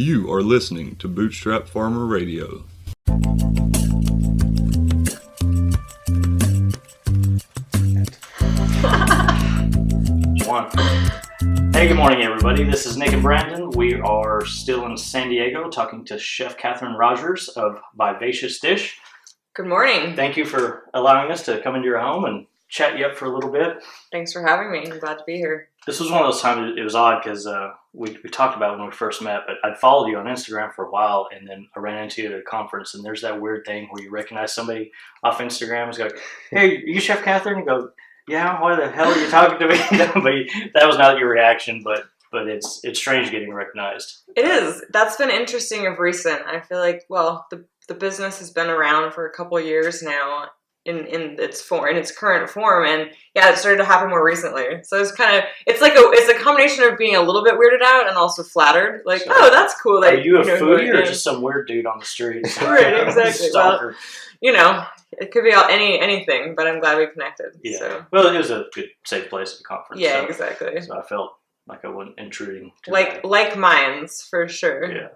You are listening to Bootstrap Farmer Radio. Hey, good morning, everybody. This is Nick and Brandon. We are still in San Diego talking to Chef Kathryn Rogers of Vivacious Dish. Good morning. Thank you for allowing us to come into your home and chat you up for a little bit. Thanks for having me. I'm glad to be here. This was one of those times, it was odd because we talked about it when we first met, but I'd followed you on Instagram for a while, and then I ran into you at a conference, and there's that weird thing where you recognize somebody off Instagram and go, "Hey, are you Chef Kathryn?" And go, "Yeah, why the hell are you talking to me?" But that was not your reaction, but it's strange getting recognized. It is. That's been interesting of recent. I feel like, well, the business has been around for a couple of years now in its current form, and yeah, it started to happen more recently. So it's a combination of being a little bit weirded out and also flattered. Like, so, oh, that's cool. Are you a foodie or just some weird dude on the street? Right, exactly. Well, it could be anything, but I'm glad we connected. Yeah. So. Well, it was a good, safe place at the conference. Yeah, exactly. So I felt like I wasn't intruding. Like mines, for sure. Yeah.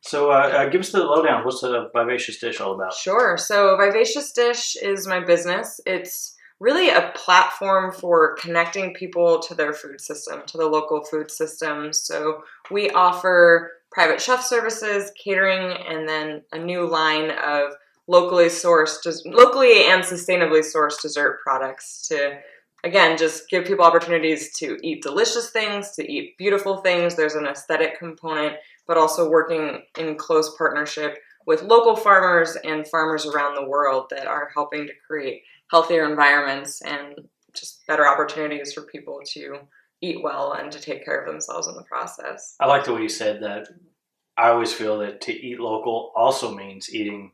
So give us the lowdown. What's the Vivacious Dish all about? Sure. So Vivacious Dish is my business. It's really a platform for connecting people to their food system, to the local food system. So we offer private chef services, catering, and then a new line of locally and sustainably sourced dessert products to, again, just give people opportunities to eat delicious things, to eat beautiful things. There's an aesthetic component, but also working in close partnership with local farmers and farmers around the world that are helping to create healthier environments and just better opportunities for people to eat well and to take care of themselves in the process. I like the way you said that. I always feel that to eat local also means eating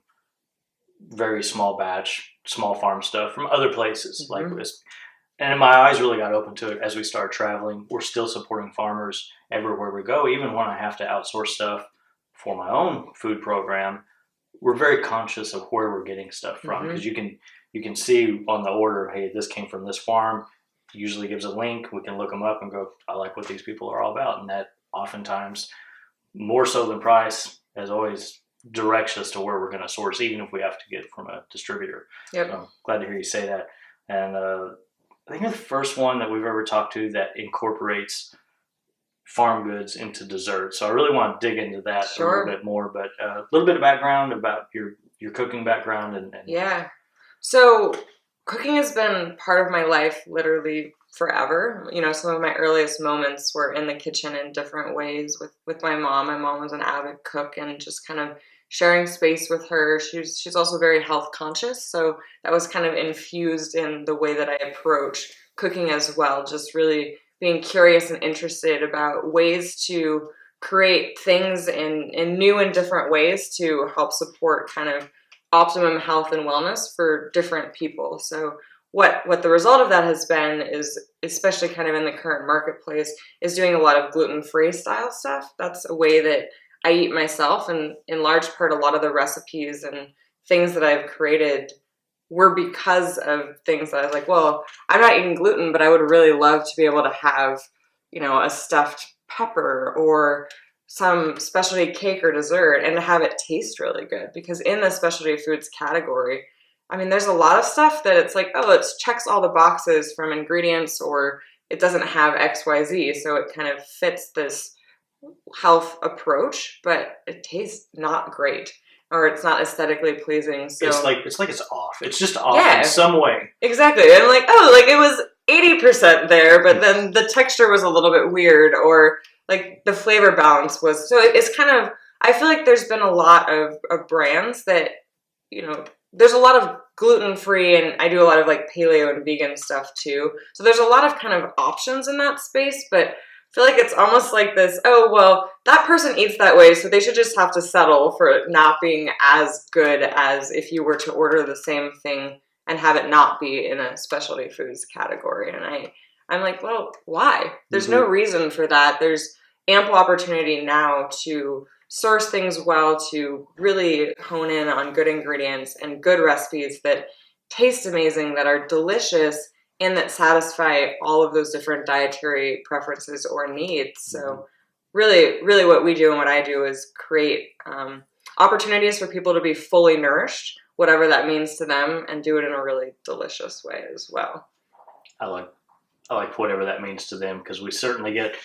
very small batch, small farm stuff from other places like this. And my eyes really got open to it as we started traveling. We're still supporting farmers everywhere we go, even when I have to outsource stuff for my own food program. We're very conscious of where we're getting stuff from because you can see on the order, hey, this came from this farm. It usually gives a link. We can look them up and go, I like what these people are all about. And that oftentimes, more so than price, as always, directs us to where we're going to source, even if we have to get it from a distributor. Yep. So I'm glad to hear you say that. And I think you're the first one that we've ever talked to that incorporates farm goods into dessert. So I really want to dig into that a little bit more, but a little bit of background about your cooking background. And yeah. So cooking has been part of my life literally forever. Some of my earliest moments were in the kitchen in different ways with my mom. My mom was an avid cook, and just kind of sharing space with her. She's also very health conscious, so that was kind of infused in the way that I approach cooking as well, just really being curious and interested about ways to create things in new and different ways to help support kind of optimum health and wellness for different people. So what the result of that has been is, especially kind of in the current marketplace, is doing a lot of gluten-free style stuff. That's a way that I eat myself, and in large part, a lot of the recipes and things that I've created were because of things that I was like, well, I'm not eating gluten, but I would really love to be able to have, a stuffed pepper or some specialty cake or dessert and to have it taste really good. Because in the specialty foods category, I mean, there's a lot of stuff that it's like, oh, it checks all the boxes from ingredients, or it doesn't have XYZ, so it kind of fits this health approach, but it tastes not great, or it's not aesthetically pleasing. So it's like it's off. It's just off in some way. Exactly. And like, oh, like it was 80% there, but then the texture was a little bit weird, or like the flavor balance was. So it's kind of, I feel like there's been a lot of brands that, there's a lot of gluten-free, and I do a lot of like paleo and vegan stuff too. So there's a lot of kind of options in that space, but I feel like it's almost like this, oh, well, that person eats that way, so they should just have to settle for it not being as good as if you were to order the same thing and have it not be in a specialty foods category. And I'm like, well, why? There's no reason for that. There's ample opportunity now to source things well, to really hone in on good ingredients and good recipes that taste amazing, that are delicious, and that satisfy all of those different dietary preferences or needs. So really, really what we do and what I do is create opportunities for people to be fully nourished, whatever that means to them, and do it in a really delicious way as well. I like whatever that means to them, because we certainly get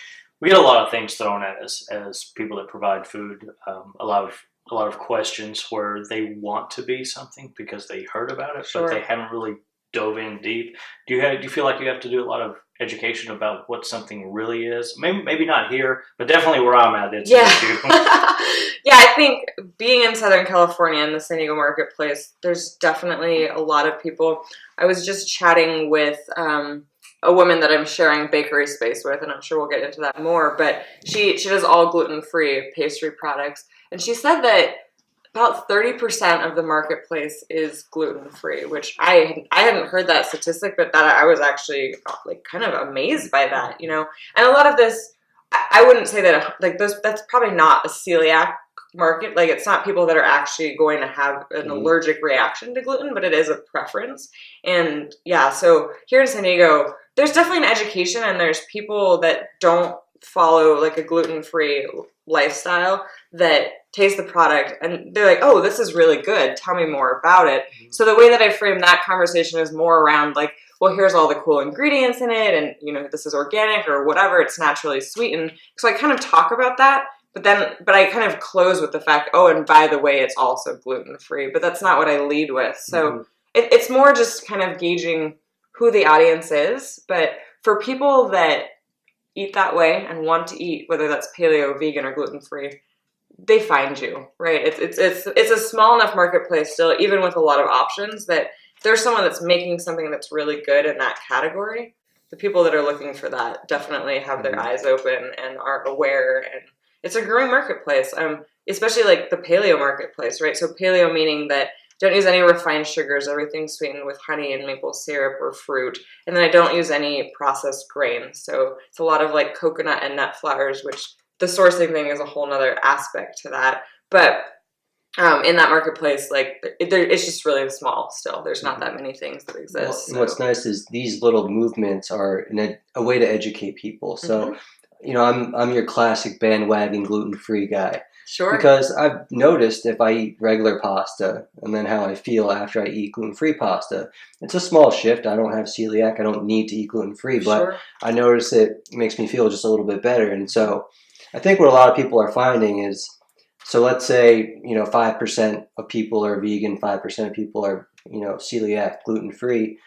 a lot of things thrown at us as people that provide food. A lot of questions where they want to be something because they heard about it, Sure. but they haven't really dove in deep. Do you feel like you have to do a lot of education about what something really is? Maybe not here, but definitely where I'm at, it's an issue. Yeah, I think being in Southern California in the San Diego marketplace, there's definitely a lot of people. I was just chatting with a woman that I'm sharing bakery space with, and I'm sure we'll get into that more, but she does all gluten-free pastry products, and she said that about 30% of the marketplace is gluten-free, which I hadn't heard that statistic, but that I was actually like kind of amazed by that, you know. And a lot of this, I wouldn't say that like that's probably not a celiac market. Like it's not people that are actually going to have an allergic reaction to gluten, but it is a preference. And yeah, so here in San Diego, there's definitely an education, and there's people that don't follow like a gluten-free lifestyle that taste the product and they're like, oh, this is really good. Tell me more about it. Mm-hmm. So the way that I frame that conversation is more around like, well, here's all the cool ingredients in it, and you know, this is organic or whatever, it's naturally sweetened. So I kind of talk about that, but I kind of close with the fact, oh, and by the way, it's also gluten-free, but that's not what I lead with. So it's more just kind of gauging who the audience is. But for people that eat that way and want to eat, whether that's paleo, vegan, or gluten-free, they find you, right? It's a small enough marketplace still, even with a lot of options, that if there's someone that's making something that's really good in that category, the people that are looking for that definitely have their eyes open and are aware. And it's a growing marketplace, especially like the paleo marketplace, right? So paleo meaning that don't use any refined sugars, everything's sweetened with honey and maple syrup or fruit. And then I don't use any processed grains. So it's a lot of like coconut and nut flours, which the sourcing thing is a whole nother aspect to that. But in that marketplace, like it's just really small still. There's not that many things that exist. Well, what's nice is these little movements are a way to educate people. So, you know, I'm your classic bandwagon gluten-free guy. Sure. Because I've noticed if I eat regular pasta and then how I feel after I eat gluten-free pasta, it's a small shift. I don't have celiac. I don't need to eat gluten-free, but I notice it makes me feel just a little bit better. And so I think what a lot of people are finding is, so let's say, you know, 5% of people are vegan, 5% of people are, you know, celiac, gluten-free,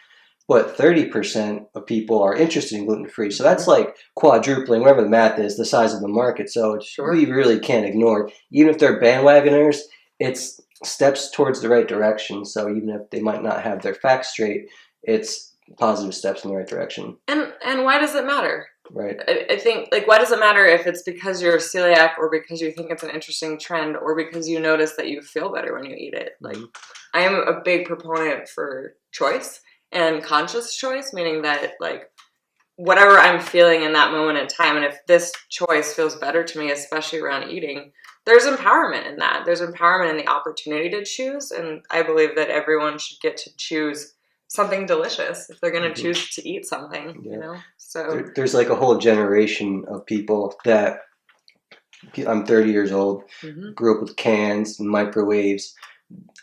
but 30% of people are interested in gluten-free. So that's like quadrupling, whatever the math is, the size of the market. So we really can't ignore it. Even if they're bandwagoners, it's steps towards the right direction. So even if they might not have their facts straight, it's positive steps in the right direction. And why does it matter? Right. I think, like, why does it matter if it's because you're celiac or because you think it's an interesting trend or because you notice that you feel better when you eat it? Like, I am a big proponent for choice and conscious choice, meaning that, like, whatever I'm feeling in that moment in time, and if this choice feels better to me, especially around eating, there's empowerment in that. There's empowerment in the opportunity to choose, and I believe that everyone should get to choose something delicious if they're going to choose to eat something, you know? So there's like a whole generation of people that, I'm 30 years old, grew up with cans and microwaves.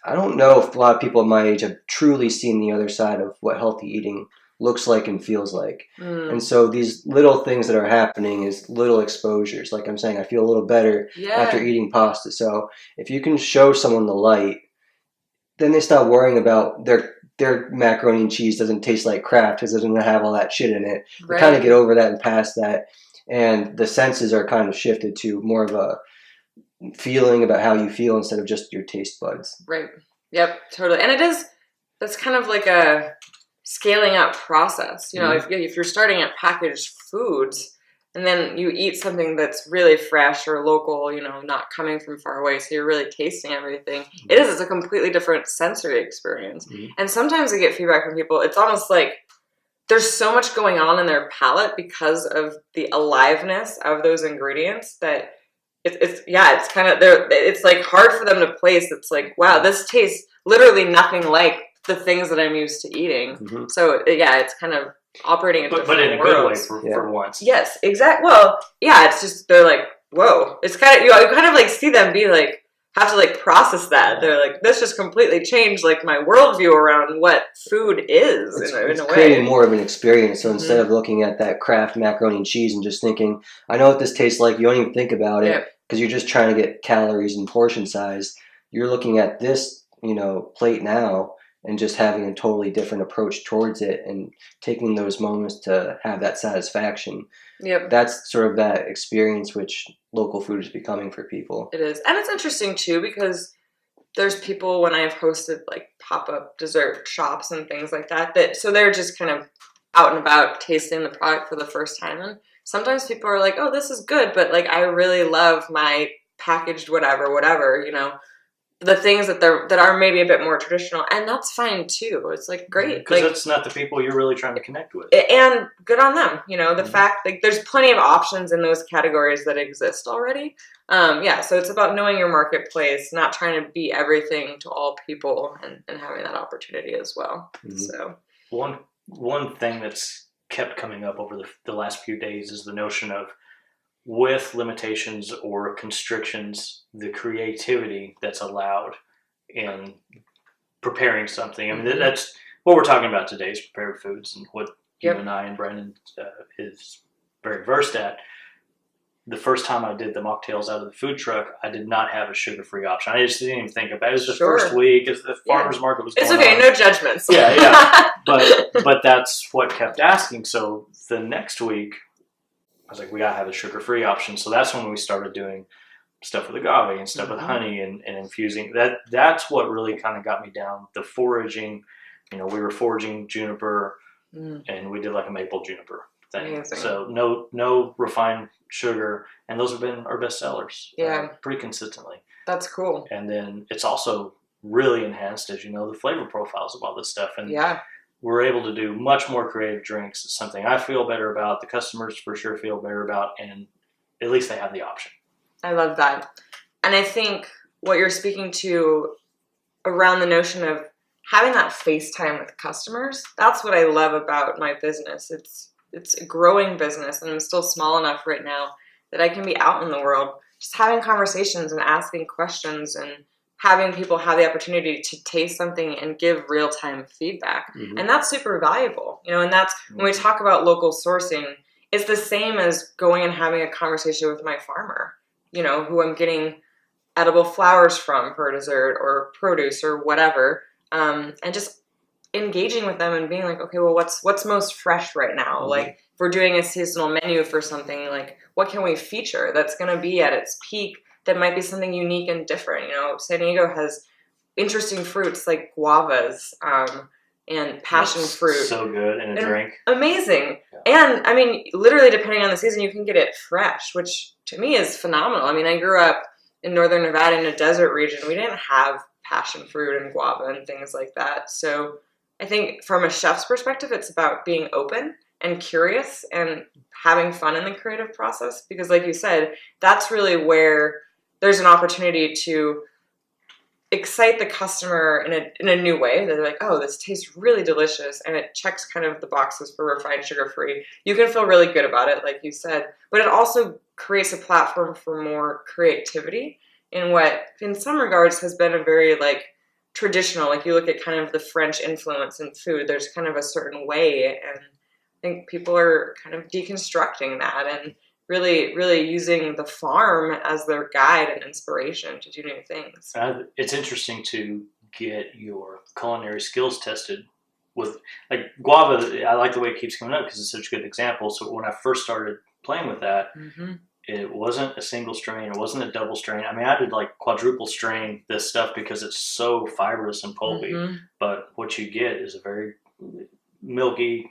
I don't know if a lot of people at my age have truly seen the other side of what healthy eating looks like and feels like. And so these little things that are happening is little exposures. Like I'm saying, I feel a little better after eating pasta. So if you can show someone the light, then they stop worrying about their macaroni and cheese doesn't taste like crap because it doesn't have all that shit in it. They kind of get over that and past that. And the senses are kind of shifted to more of a feeling about how you feel instead of just your taste buds. Right. Yep, totally. And that's kind of like a scaling up process. You know, if you're starting at packaged foods and then you eat something that's really fresh or local, you know, not coming from far away, so you're really tasting everything. It's a completely different sensory experience. And sometimes I get feedback from people, it's almost like there's so much going on in their palate because of the aliveness of those ingredients that it's kind of it's like hard for them to place. It's like, wow, this tastes literally nothing like the things that I'm used to eating. So it's kind of operating in different but in a worlds. good way for once. Yes, exactly. Well, yeah, it's just they're like, whoa. It's kind of, you kind of like see them be like, have to like process that. They're like, this just completely changed like my worldview around what food is in a way. Creating more of an experience. So instead of looking at that Kraft macaroni and cheese and just thinking, I know what this tastes like, you don't even think about it because you're just trying to get calories and portion size. You're looking at this, plate now and just having a totally different approach towards it and taking those moments to have that satisfaction. Yep. That's sort of that experience which local food is becoming for people. It is. And it's interesting too because there's people when I've hosted like pop-up dessert shops and things like that, so they're just kind of out and about tasting the product for the first time. And sometimes people are like, oh, this is good, but like I really love my packaged whatever, the things that are maybe a bit more traditional, and that's fine too. It's like great because that's not the people you're really trying to connect with, and good on them. The fact like there's plenty of options in those categories that exist already. So it's about knowing your marketplace, not trying to be everything to all people, and having that opportunity as well. So one thing that's kept coming up over the last few days is the notion of, with limitations or constrictions, the creativity that's allowed in preparing something. I mean, that's what we're talking about today, is prepared foods, and what you and I and Brendan is very versed at. The first time I did the mocktails out of the food truck, I did not have a sugar-free option. I just didn't even think about it. It was the first week, as the farmer's market was going on. It's okay, no judgments. Yeah. But that's what kept asking. So the next week, I was like, we gotta have a sugar-free option. So that's when we started doing stuff with agave and stuff with honey and infusing. That's what really kind of got me down. The foraging, we were foraging juniper, and we did like a maple juniper thing. Amazing. So no refined sugar, and those have been our best sellers. Pretty consistently. That's cool. And then it's also really enhanced, as the flavor profiles of all this stuff. And we're able to do much more creative drinks. It's something I feel better about. The customers for sure feel better about, and at least they have the option. I love that. And I think what you're speaking to around the notion of having that FaceTime with customers, that's what I love about my business. It's a growing business, and I'm still small enough right now that I can be out in the world just having conversations and asking questions and having people have the opportunity to taste something and give real-time feedback. And that's super valuable, and that's when we talk about local sourcing, it's the same as going and having a conversation with my farmer, who I'm getting edible flowers from for dessert or produce or whatever, and just engaging with them and being like, okay, well, what's most fresh right now? Like, if we're doing a seasonal menu for something, like, what can we feature that's going to be at its peak that might be something unique and different? San Diego has interesting fruits like guavas and passion fruit. So good in a drink. Amazing. Yeah. And, I mean, literally, depending on the season, you can get it fresh, which to me is phenomenal. I mean, I grew up in northern Nevada in a desert region. We didn't have passion fruit and guava and things like that. So I think from a chef's perspective, it's about being open and curious and having fun in the creative process. Because like you said, that's really where there's an opportunity to excite the customer in a new way. They're like, oh, this tastes really delicious, and it checks kind of the boxes for refined sugar-free. You can feel really good about it, like you said, but it also creates a platform for more creativity in what, in some regards, has been a very traditional, like you look at kind of the French influence in food, there's kind of a certain way, and I think people are kind of deconstructing that and really, really using the farm as their guide and inspiration to do new things. It's interesting to get your culinary skills tested with, like, guava. I like the way it keeps coming up because it's such a good example. So when I first started playing with that, it wasn't a single strain. It wasn't a double strain. I mean, I did quadruple strain this stuff because it's so fibrous and pulpy. But what you get is a very milky,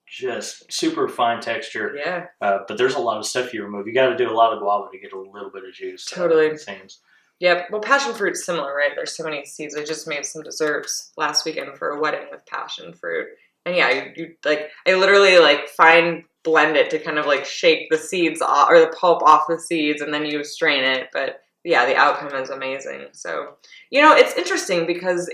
just super fine texture. Yeah. But there's a lot of stuff you remove. You got to do a lot of guava to get a little bit of juice. Totally. It seems. Yep. Well, passion fruit's similar, right? There's so many seeds. I just made some desserts last weekend for a wedding with passion fruit. And yeah, you I literally blend it to kind of shake the seeds off, or the pulp off the seeds, and then you strain it. But yeah, the outcome is amazing. So, it's interesting because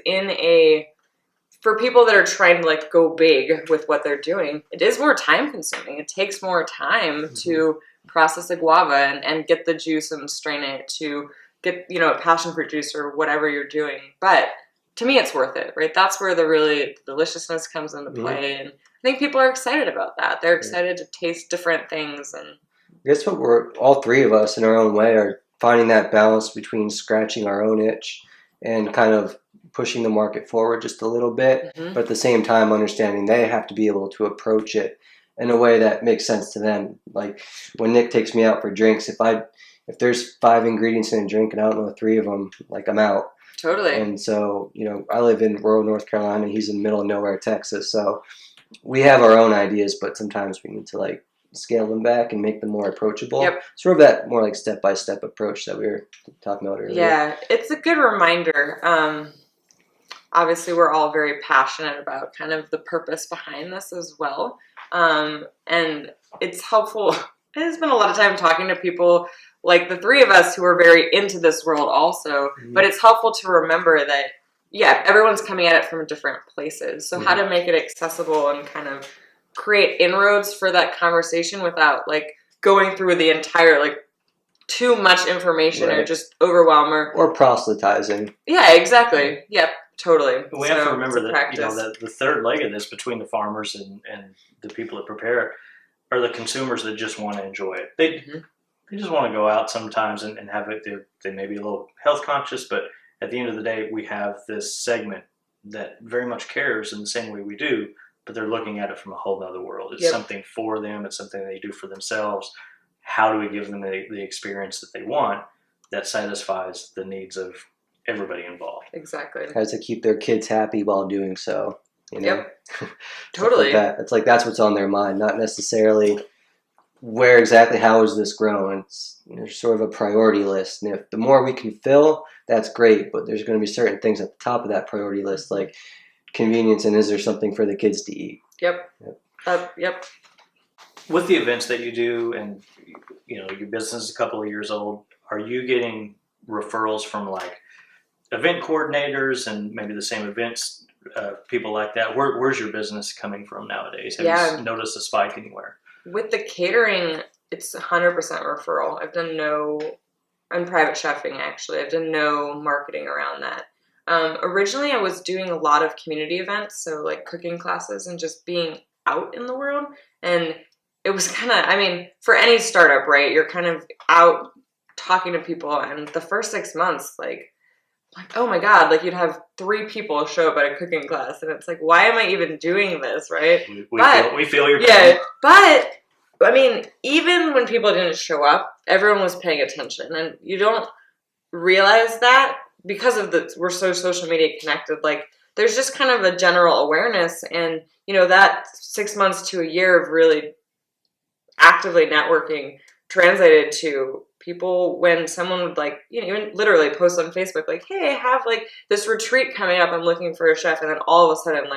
for people that are trying to go big with what they're doing, it is more time consuming. It takes more time to process a guava and get the juice and strain it, to get, a passion fruit juice or whatever you're doing. But to me, it's worth it, right? That's where the deliciousness comes into play. And I think people are excited about that. They're excited to taste different things. And I guess what we're, all three of us in our own way, are finding that balance between scratching our own itch and kind of pushing the market forward just a little bit, but at the same time understanding they have to be able to approach it in a way that makes sense to them. Like when Nick takes me out for drinks, if there's 5 ingredients in a drink and I don't know 3 of them, like I'm out. Totally. And so, I live in rural North Carolina. He's in middle of nowhere, Texas. So we have our own ideas, but sometimes we need to scale them back and make them more approachable. Yep. Sort of that more step-by-step approach that we were talking about earlier. Yeah, it's a good reminder. Obviously, we're all very passionate about kind of the purpose behind this as well. And it's helpful. I spent a lot of time talking to people like the 3 of us who are very into this world also, but it's helpful to remember that, everyone's coming at it from different places. So how to make it accessible and kind of create inroads for that conversation without going through the entire too much information or just overwhelm or proselytizing. Yeah, exactly. Yep, totally. We have to remember that the third leg of this between the farmers and the people that prepare it are the consumers that just want to enjoy it. They just want to go out sometimes and have it. They may be a little health conscious, but at the end of the day, we have this segment that very much cares in the same way we do, but they're looking at it from a whole nother world. It's something for them. It's something they do for themselves. How do we give them the experience that they want that satisfies the needs of everybody involved? Exactly. Has to keep their kids happy while doing so. Yep. Totally. It's that's what's on their mind, not necessarily where exactly how is this grown. It's sort of a priority list, and if the more we can fill, that's great. But there's going to be certain things at the top of that priority list, like convenience and is there something for the kids to eat. Yep. With the events that you do, and your business is a couple of years old, are you getting referrals from event coordinators and maybe the same events, people like that? Where's your business coming from nowadays? Have you noticed a spike anywhere? With the catering, it's 100% referral. I'm private chefing actually. I've done no marketing around that. Originally I was doing a lot of community events, so cooking classes and just being out in the world. And it was kind of, for any startup, right? You're kind of out talking to people, and the first 6 months, oh my God, you'd have 3 people show up at a cooking class, and it's why am I even doing this, right? We feel your pain. Yeah, but even when people didn't show up, everyone was paying attention, and you don't realize that because of we're so social media connected. There's just kind of a general awareness, and that 6 months to a year of really actively networking translated to people when someone would even literally post on Facebook hey, I have this retreat coming up, I'm looking for a chef, and then all of a sudden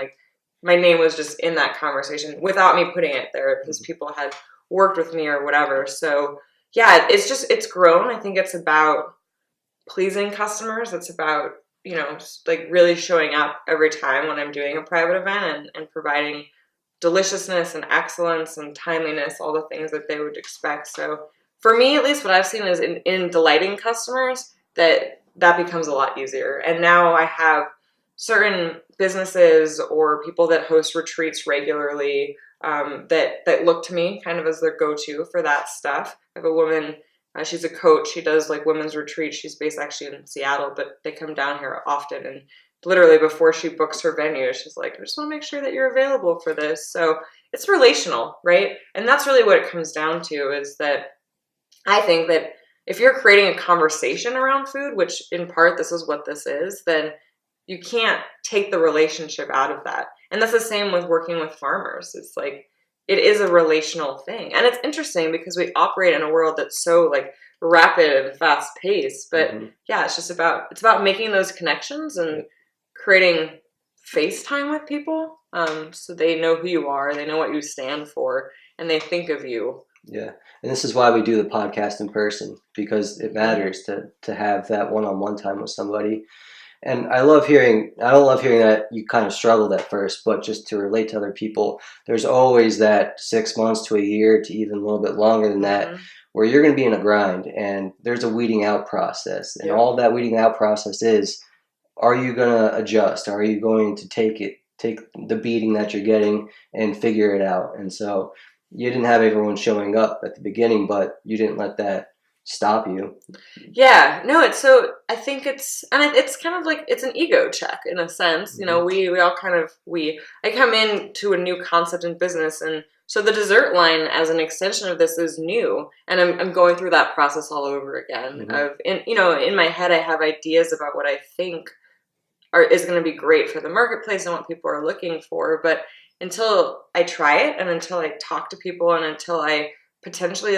my name was just in that conversation without me putting it there because people had worked with me or whatever. So it's grown. I think it's about pleasing customers. It's about really showing up every time when I'm doing a private event and providing deliciousness and excellence and timeliness, all the things that they would expect. So for me, at least, what I've seen is in delighting customers, that becomes a lot easier. And now I have certain businesses or people that host retreats regularly that look to me kind of as their go-to for that stuff. I have a woman, she's a coach. She does women's retreats. She's based actually in Seattle, but they come down here often. And literally before she books her venue, she's I just want to make sure that you're available for this. So it's relational, right? And that's really what it comes down to, is that I think that if you're creating a conversation around food, which in part this is what this is, then you can't take the relationship out of that. And that's the same with working with farmers. It's it is a relational thing. And it's interesting because we operate in a world that's so rapid and fast paced, but it's about making those connections and creating FaceTime with people. So they know who you are, they know what you stand for, and they think of you. Yeah. And this is why we do the podcast in person, because it matters to have that one-on-one time with somebody. And I don't love hearing that you kind of struggled at first, but just to relate to other people, there's always that 6 months to a year to even a little bit longer than that, where you're going to be in a grind, and there's a weeding out process. And all that weeding out process is, are you going to adjust? Are you going to take the beating that you're getting and figure it out? And so you didn't have everyone showing up at the beginning, but you didn't let that stop you. Yeah, no, I think it's kind of like, it's an ego check in a sense. You know, we all kind of, I come into a new concept in business, and so the dessert line as an extension of this is new, and I'm going through that process all over again. In my head, I have ideas about what I think is going to be great for the marketplace and what people are looking for, but until I try it, and until I talk to people, and until I potentially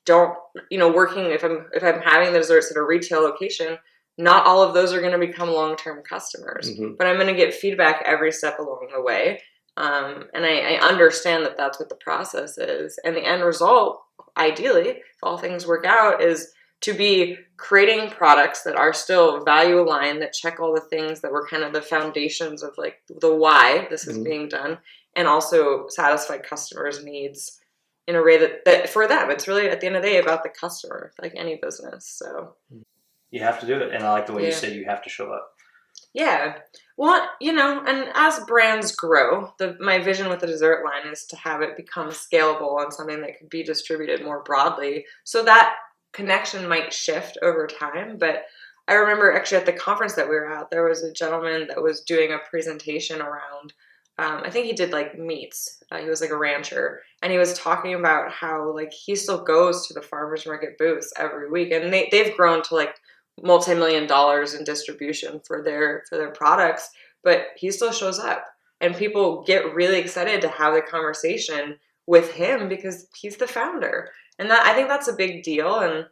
don't, working, if I'm having the desserts at a retail location, not all of those are going to become long-term customers, but I'm going to get feedback every step along the way. And I understand that that's what the process is. And the end result, ideally, if all things work out, is to be creating products that are still value aligned, that check all the things that were kind of the foundations of the why this is being done, and also satisfy customers' needs in a way that for them, it's really at the end of the day about the customer, like any business. So you have to do it. And I like the way you say you have to show up. Yeah. Well, and as brands grow, my vision with the dessert line is to have it become scalable and something that could be distributed more broadly. So that connection might shift over time. But I remember actually at the conference that we were at, there was a gentleman that was doing a presentation around, I think he did meats. He was a rancher, and he was talking about how he still goes to the farmers market booths every week, and they've grown to multi-million dollars in distribution for their products, but he still shows up, and people get really excited to have the conversation with him because he's the founder. And I think that's a big deal. And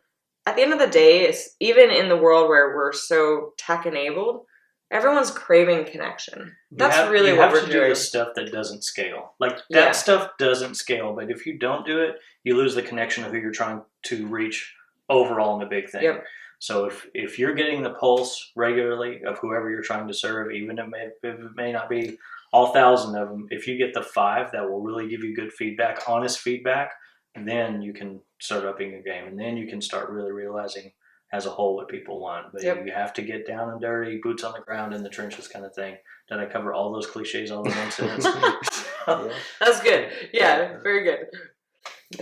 at the end of the day, even in the world where we're so tech enabled, everyone's craving connection. That's really what we're doing. You have to do the stuff that doesn't scale. That stuff doesn't scale, but if you don't do it, you lose the connection of who you're trying to reach overall in the big thing. Yep. So if you're getting the pulse regularly of whoever you're trying to serve, even if it may not be all 1,000 of them, if you get the 5 that will really give you good feedback, honest feedback, then you can start upping your game, and then you can start really realizing as a whole what people want. But you have to get down and dirty, boots on the ground, in the trenches kind of thing. Did I cover all those cliches all in one sentence? That's good. Yeah, very good.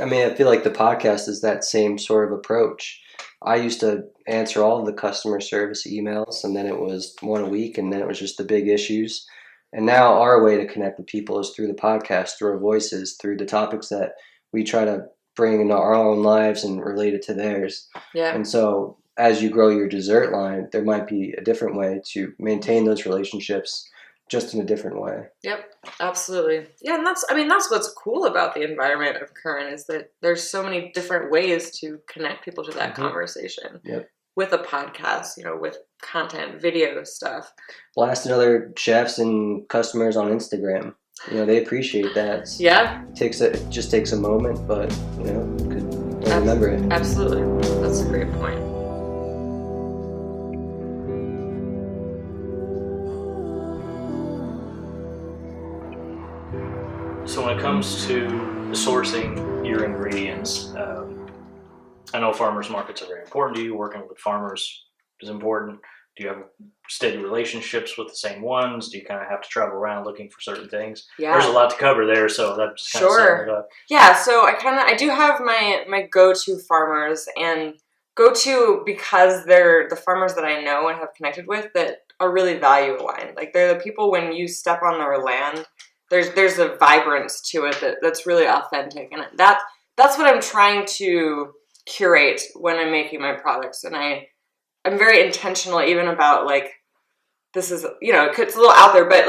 I mean, I feel like the podcast is that same sort of approach. I used to answer all of the customer service emails, and then it was one a week, and then it was just the big issues. And now our way to connect with people is through the podcast, through our voices, through the topics that we try to bring into our own lives and relate it to theirs. Yeah. And so as you grow your dessert line, there might be a different way to maintain those relationships, just in a different way. Yep, absolutely. Yeah, and that's what's cool about the environment of Current, is that there's so many different ways to connect people to that conversation. Yep. With a podcast, with content, video stuff. Blasting other chefs and customers on Instagram. They appreciate that. Yeah. It just takes a moment, but could remember it. Absolutely. That's a great point. So when it comes to sourcing your ingredients, I know farmers markets are very important to you. Working with farmers is important. Do you have steady relationships with the same ones? Do you kind of have to travel around looking for certain things? Yeah. There's a lot to cover there, so that's just kind of setting it up. Yeah, so I do have my go-to farmers, and go-to because they're the farmers that I know and have connected with that are really value aligned. They're the people, when you step on their land, there's a vibrance to it that's really authentic, and that's what I'm trying to curate when I'm making my products. And I'm very intentional even about this is, it's a little out there, but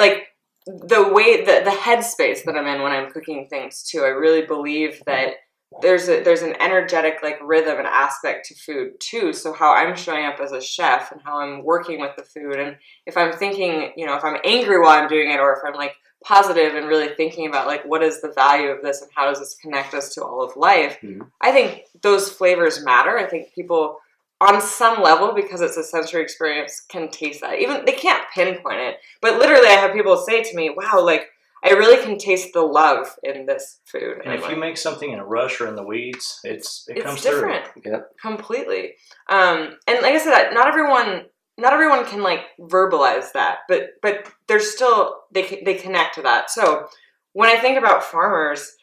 the way the headspace that I'm in when I'm cooking things too. I really believe that there's an energetic rhythm and aspect to food too. So how I'm showing up as a chef and how I'm working with the food, and if I'm thinking, if I'm angry while I'm doing it, or if I'm positive and really thinking about what is the value of this and how does this connect us to all of life. I think those flavors matter. I think people on some level, because it's a sensory experience, can taste that. Even they can't pinpoint it, but literally I have people say to me, wow, like I really can taste the love in this food. And if you make something in a rush or in the weeds, it comes different. through. Yep. Completely. And like I said, not everyone can like verbalize that, but there's still, they connect to that. So when I think about farmers,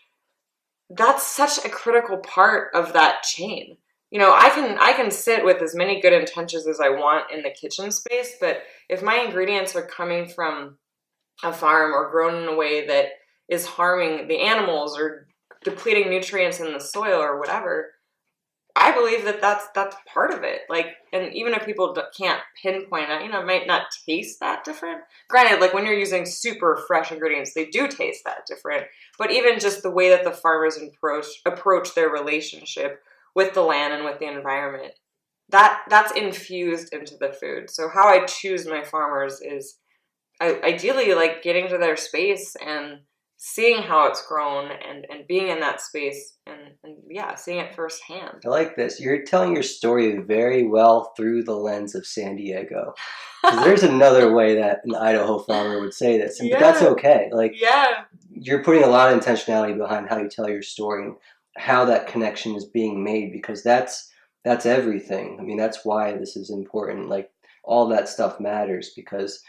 that's such a critical part of that chain. You know, I can sit with as many good intentions as I want in the kitchen space, but if my ingredients are coming from a farm or grown in a way that is harming the animals or depleting nutrients in the soil or whatever, I believe that that's part of it. Like, and even if people can't pinpoint it, you know, it might not taste that different. Granted, like when you're using super fresh ingredients, they do taste that different. But even just the way that the farmers approach their relationship with the land and with the environment, that's infused into the food. So how I choose my farmers is ideally like getting to their space and seeing how it's grown and being in that space and yeah, seeing it firsthand. I like this. You're telling your story very well through the lens of San Diego. There's another way that an Idaho farmer would say this, but that's okay. Like, you're putting a lot of intentionality behind how you tell your story and how that connection is being made, because that's everything. I mean, that's why this is important. Like, all that stuff matters, because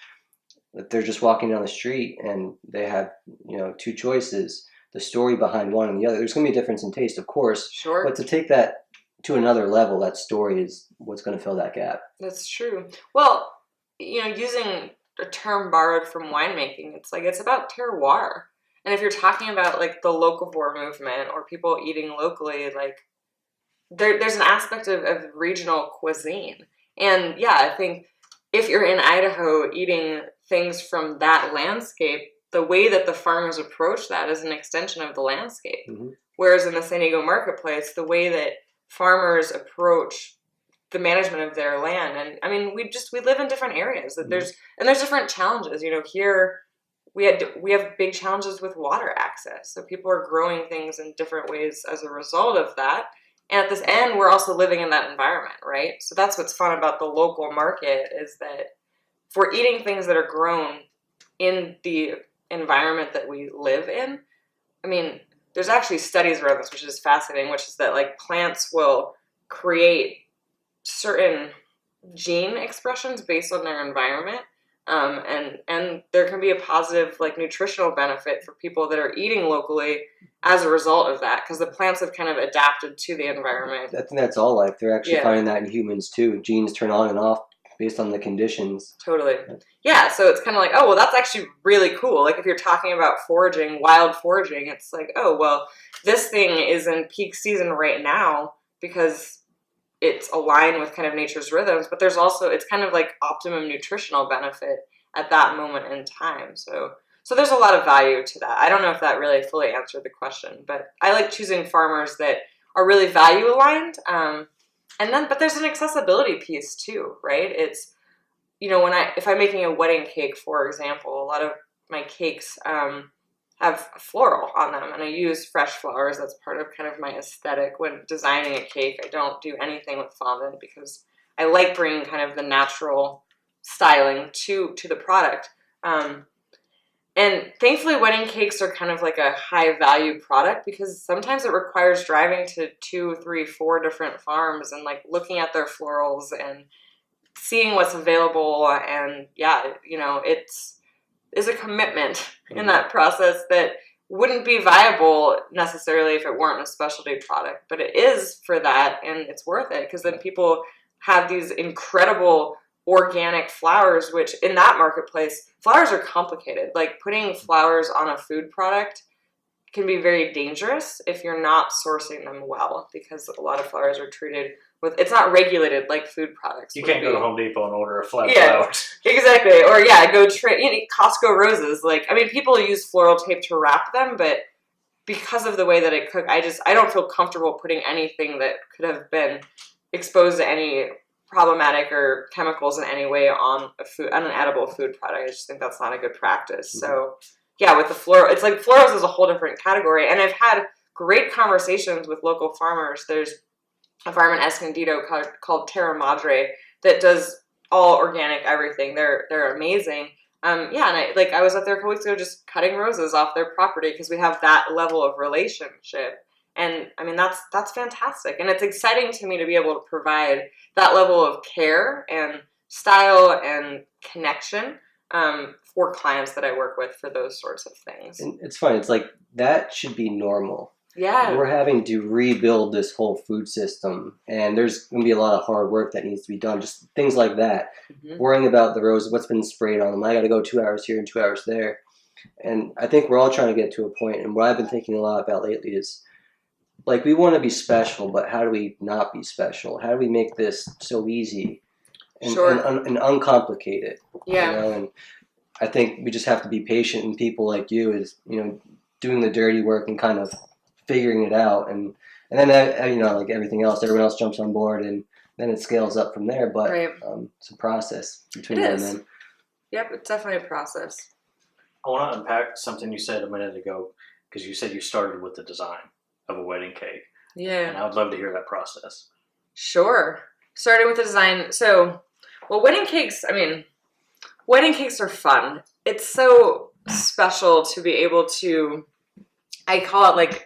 if they're just walking down the street and they have, you know, two choices, the story behind one and the other, there's going to be a difference in taste, of course. Sure. But to take that to another level, that story is what's going to fill that gap. That's true. Well, you know, using a term borrowed from winemaking, it's like, it's about terroir. And if you're talking about like the locavore movement or people eating locally, like there's an aspect of regional cuisine. And yeah, I think if you're in Idaho eating things from that landscape, the way that the farmers approach that is an extension of the landscape. Mm-hmm. Whereas in the San Diego marketplace, the way that farmers approach the management of their land, and I mean, we live in different areas. That mm-hmm. there's different challenges. You know, here we have big challenges with water access. So people are growing things in different ways as a result of that. And at this end, we're also living in that environment, right? So that's what's fun about the local market, is that if we're eating things that are grown in the environment that we live in, I mean, there's actually studies around this, which is fascinating, which is that like plants will create certain gene expressions based on their environment. And there can be a positive like nutritional benefit for people that are eating locally as a result of that, because the plants have kind of adapted to the environment. I think that's all life. They're actually finding that in humans too. Genes turn on and off based on the conditions. Totally. Yeah, so it's kind of like, oh, well, that's actually really cool. Like if you're talking about foraging, wild foraging, it's like, oh, well, this thing is in peak season right now because it's aligned with kind of nature's rhythms, but there's also, it's kind of like optimum nutritional benefit at that moment in time. So there's a lot of value to that. I don't know if that really fully answered the question, but I like choosing farmers that are really value aligned. But there's an accessibility piece too, right? It's, you know, if I'm making a wedding cake, for example, a lot of my cakes have floral on them, and I use fresh flowers. That's part of kind of my aesthetic when designing a cake. I don't do anything with fondant because I like bringing kind of the natural styling to the product. And thankfully, wedding cakes are kind of like a high value product because sometimes it requires driving to 2, 3, 4 different farms and like looking at their florals and seeing what's available. And yeah, you know, it's a commitment in that process that wouldn't be viable necessarily if it weren't a specialty product, but it is for that, and it's worth it because then people have these incredible organic flowers, which in that marketplace, flowers are complicated. Like putting flowers on a food product can be very dangerous if you're not sourcing them well, because a lot of flowers are treated with, it's not regulated like food products. You can't go to Home Depot and order a flat flowers. Exactly. Or Costco roses. Like, I mean, people use floral tape to wrap them, but because of the way that it cooked, I don't feel comfortable putting anything that could have been exposed to any problematic or chemicals in any way on an edible food product. I just think that's not a good practice. Mm-hmm. So yeah, with the floral, it's like florals is a whole different category. And I've had great conversations with local farmers. There's a farm in Escondido called Terra Madre that does all organic everything. They're amazing. Yeah, and I was up there a couple weeks ago just cutting roses off their property because we have that level of relationship. And I mean, that's fantastic. And it's exciting to me to be able to provide that level of care and style and connection for clients that I work with for those sorts of things. And it's funny. It's like that should be normal. Yeah. We're having to rebuild this whole food system, and there's going to be a lot of hard work that needs to be done. Just things like that. Mm-hmm. Worrying about the roses, what's been sprayed on them. I got to go 2 hours here and 2 hours there. And I think we're all trying to get to a point, and what I've been thinking a lot about lately is, like, we want to be special, but how do we not be special? How do we make this so easy and, and uncomplicated? Yeah. You know? And I think we just have to be patient, and people like you is, doing the dirty work and kind of figuring it out, and then like everything else, everyone else jumps on board, and then it scales up from there. But right. It's a process between them and them. Yep, it's definitely a process. I want to unpack something you said a minute ago, because you said you started with the design of a wedding cake. Yeah. And I would love to hear that process. Sure. Starting with the design. So, well, wedding cakes are fun. It's so special to be able to, I call it like,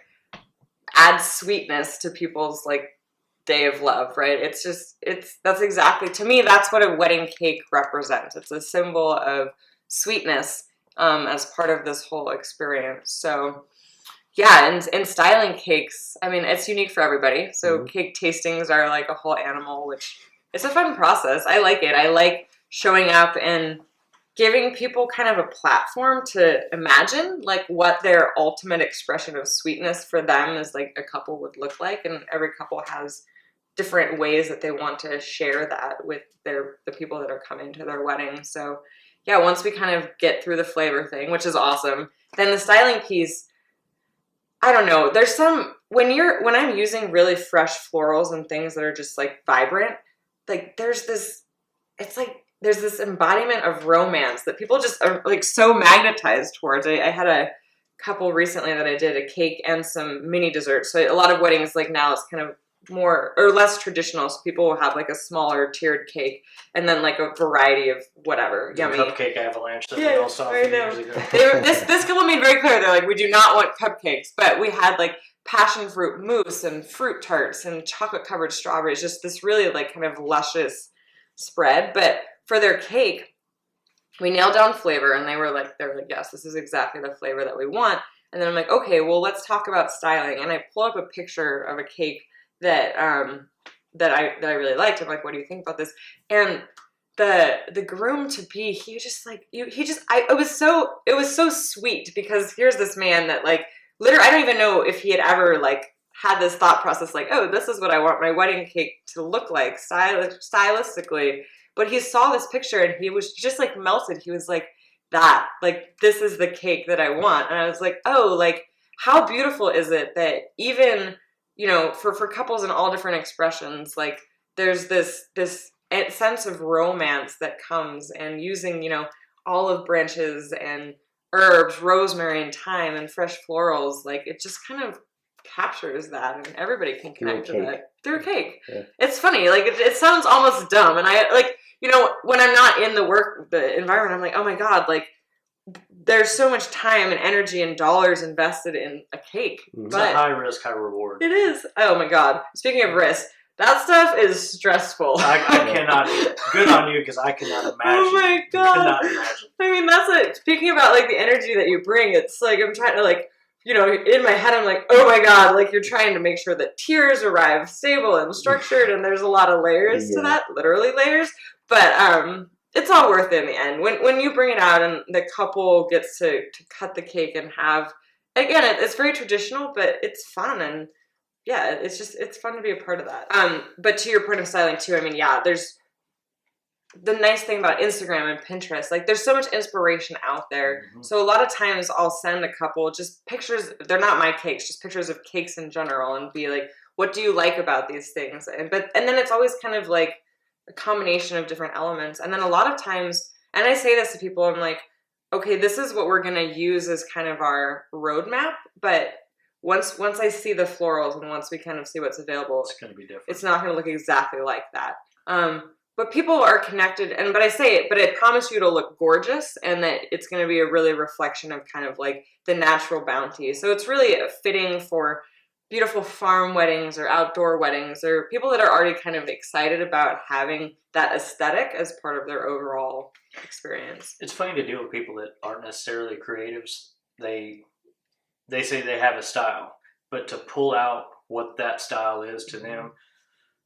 add sweetness to people's like day of love, right? That's exactly, to me, that's what a wedding cake represents. It's a symbol of sweetness as part of this whole experience. So yeah, and styling cakes, I mean, it's unique for everybody. So mm-hmm. Cake tastings are like a whole animal, which it's a fun process. I like it. I like showing up and giving people kind of a platform to imagine like what their ultimate expression of sweetness for them as like a couple would look like. And every couple has different ways that they want to share that with the people that are coming to their wedding. So yeah, once we kind of get through the flavor thing, which is awesome, then the styling piece, I don't know. There's some, when I'm using really fresh florals and things that are just like vibrant, like there's this embodiment of romance that people just are like so magnetized towards. I had a couple recently that I did a cake and some mini desserts. So a lot of weddings like now it's kind of more or less traditional. So people will have like a smaller tiered cake and then like a variety of whatever. The yummy cupcake avalanche that we all saw a few years ago. This couple made very clear. They're like, we do not want cupcakes, but we had like passion fruit mousse and fruit tarts and chocolate covered strawberries. Just this really like kind of luscious spread. But for their cake, we nailed down flavor, and they were like, yes, this is exactly the flavor that we want. And then I'm like, okay, well, let's talk about styling. And I pull up a picture of a cake that I really liked. I'm like, what do you think about this? And the groom to be, he just like it was so sweet, because here's this man that like literally I don't even know if he had ever like had this thought process like, oh, this is what I want my wedding cake to look like stylistically. But he saw this picture and he was just like melted. He was like, this is the cake that I want. And I was like, oh, like how beautiful is it that even, for couples in all different expressions, like there's this sense of romance that comes, and using, olive branches and herbs, rosemary and thyme and fresh florals, like it just kind of captures that, and everybody can connect to that through a cake. Yeah. It's funny, like it sounds almost dumb, and I like, when I'm not in the environment, I'm like, oh my God, like there's so much time and energy and dollars invested in a cake. It's a high risk, high reward. It is. Oh my God. Speaking of risk, that stuff is stressful. I cannot. Good on you, because I cannot imagine. Oh my God. Cannot imagine. I mean, that's it. Speaking about like the energy that you bring, it's like I'm trying to like, in my head, I'm like, oh my God, like you're trying to make sure that tiers arrive stable and structured, and there's a lot of layers to that, literally layers. But it's all worth it in the end. When you bring it out and the couple gets to cut the cake and have, again, it's very traditional, but it's fun, and yeah, it's fun to be a part of that. But to your point of styling too, I mean, yeah, there's the nice thing about Instagram and Pinterest, like there's so much inspiration out there. Mm-hmm. So a lot of times I'll send a couple just pictures, they're not my cakes, just pictures of cakes in general, and be like, what do you like about these things? And then it's always kind of like a combination of different elements. And then a lot of times, and I say this to people, I'm like, okay, this is what we're going to use as kind of our roadmap, but once I see the florals and once we kind of see what's available, it's going to be different. It's not going to look exactly like that. But people are connected, but I promise you it'll look gorgeous, and that it's going to be a really reflection of kind of like the natural bounty. So it's really fitting for beautiful farm weddings or outdoor weddings, or people that are already kind of excited about having that aesthetic as part of their overall experience. It's funny to deal with people that aren't necessarily creatives. They say they have a style, but to pull out what that style is to them,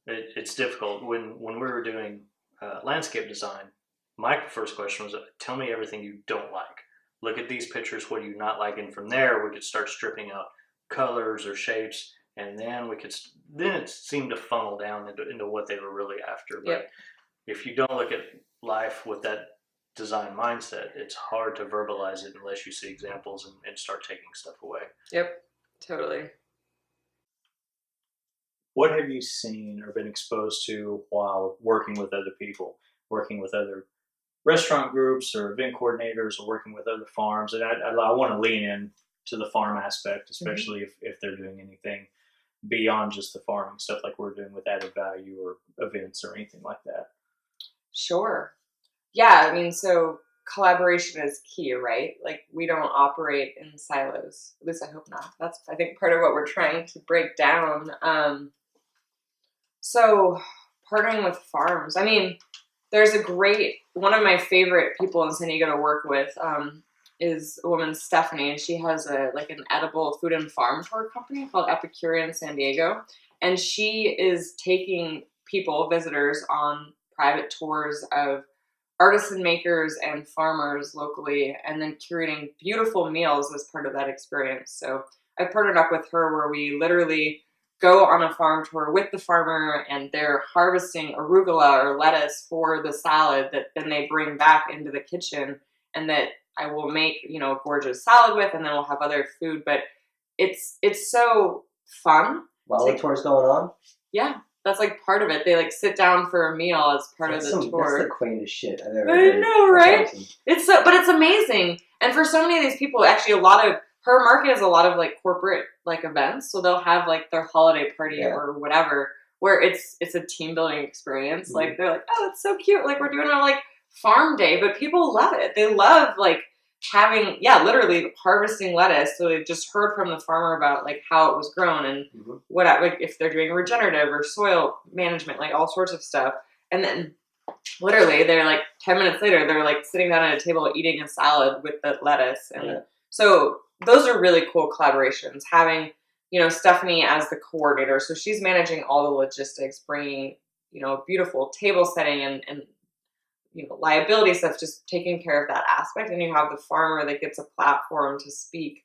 it's difficult. When we were doing landscape design, my first question was, tell me everything you don't like. Look at these pictures, what do you not like? And from there, we could start stripping out colors or shapes, and then then it seemed to funnel down into what they were really after. But if you don't look at life with that design mindset, it's hard to verbalize it unless you see examples and start taking stuff away. Yep, totally. What have you seen or been exposed to while working with other people, working with other restaurant groups or event coordinators, or working with other farms? And I want to lean in to the farm aspect, especially if they're doing anything beyond just the farming stuff like we're doing with added value or events or anything like that. Sure. Yeah, I mean, so collaboration is key, right? Like, we don't operate in silos. At least I hope not. That's, I think, part of what we're trying to break down. So partnering with farms, I mean, there's one of my favorite people in San Diego to work with is a woman, Stephanie, and she has an edible food and farm tour company called Epicurean San Diego. And she is taking visitors on private tours of artisan makers and farmers locally, and then curating beautiful meals as part of that experience. So I partnered up with her where we literally go on a farm tour with the farmer, and they're harvesting arugula or lettuce for the salad that then they bring back into the kitchen, and that I will make, a gorgeous salad with, and then we'll have other food. But it's so fun. While the tour's going on? Yeah. That's like part of it. They sit down for a meal as part of the tour. That's the quaintest shit I've ever heard. I know, right? Awesome. But it's amazing. And for so many of these people, actually her market is a lot of corporate events. So they'll have their holiday party or whatever, where it's a team building experience. Mm-hmm. They're like, oh, it's so cute. We're doing our farm day, but people love it. They love having, literally harvesting lettuce. So they've just heard from the farmer about how it was grown and what, if they're doing regenerative or soil management, all sorts of stuff. And then literally they're 10 minutes later, they're sitting down at a table eating a salad with the lettuce. And so those are really cool collaborations. Having, Stephanie as the coordinator. So she's managing all the logistics, bringing, beautiful table setting and liability stuff, just taking care of that aspect. And you have the farmer that gets a platform to speak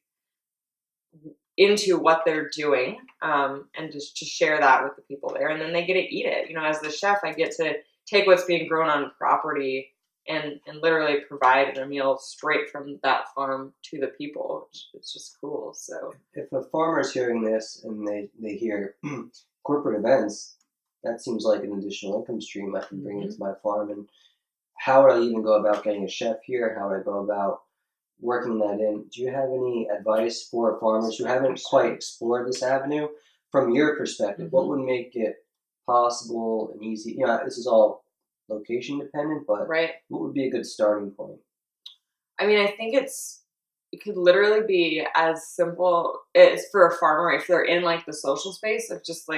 into what they're doing, and just to share that with the people there. And then they get to eat it. As the chef, I get to take what's being grown on property and literally provide a meal straight from that farm to the people. It's just cool. So if a farmer's hearing this and they hear corporate events, that seems like an additional income stream I can bring into my farm. And how would I even go about getting a chef here? How would I go about working that in? Do you have any advice for farmers who haven't quite explored this avenue? From your perspective, what would make it possible and easy? This is all location dependent, but what would be a good starting point? I mean, I think it could literally be as simple as for a farmer, if they're in the social space, of just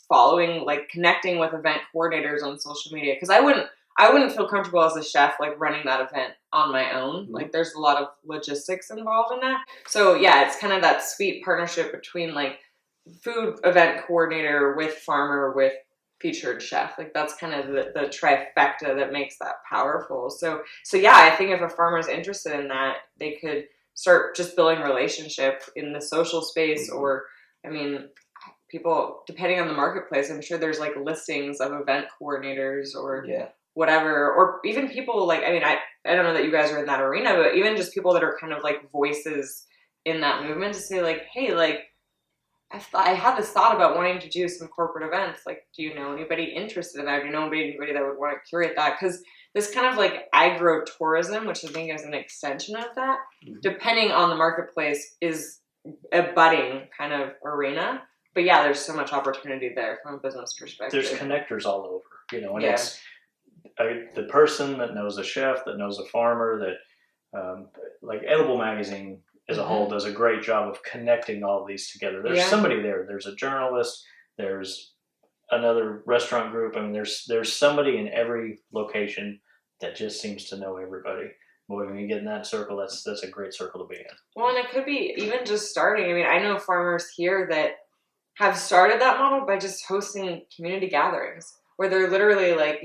following, connecting with event coordinators on social media. Because I wouldn't feel comfortable as a chef running that event on my own. There's a lot of logistics involved in that. So it's kind of that sweet partnership between food event coordinator with farmer with featured chef. That's kind of the trifecta that makes that powerful. So I think if a farmer is interested in that, they could start just building relationship in the social space, or people, depending on the marketplace, I'm sure there's listings of event coordinators or whatever, or even people I don't know that you guys are in that arena, but even just people that are kind of voices in that movement to say hey, I had this thought about wanting to do some corporate events. Do you know anybody interested in that? Do you know anybody that would want to curate that? Because this kind of agro-tourism, which I think is an extension of that, depending on the marketplace, is a budding kind of arena. But yeah, there's so much opportunity there from a business perspective. There's connectors all over, and it's the person that knows a chef, that knows a farmer, that like Edible Magazine as a whole does a great job of connecting all of these together. There's somebody there. There's a journalist. There's another restaurant group. I mean, there's somebody in every location that just seems to know everybody. Boy, when you get in that circle, that's a great circle to be in. Well, and it could be even just starting. I mean, I know farmers here that have started that model by just hosting community gatherings where they're literally like,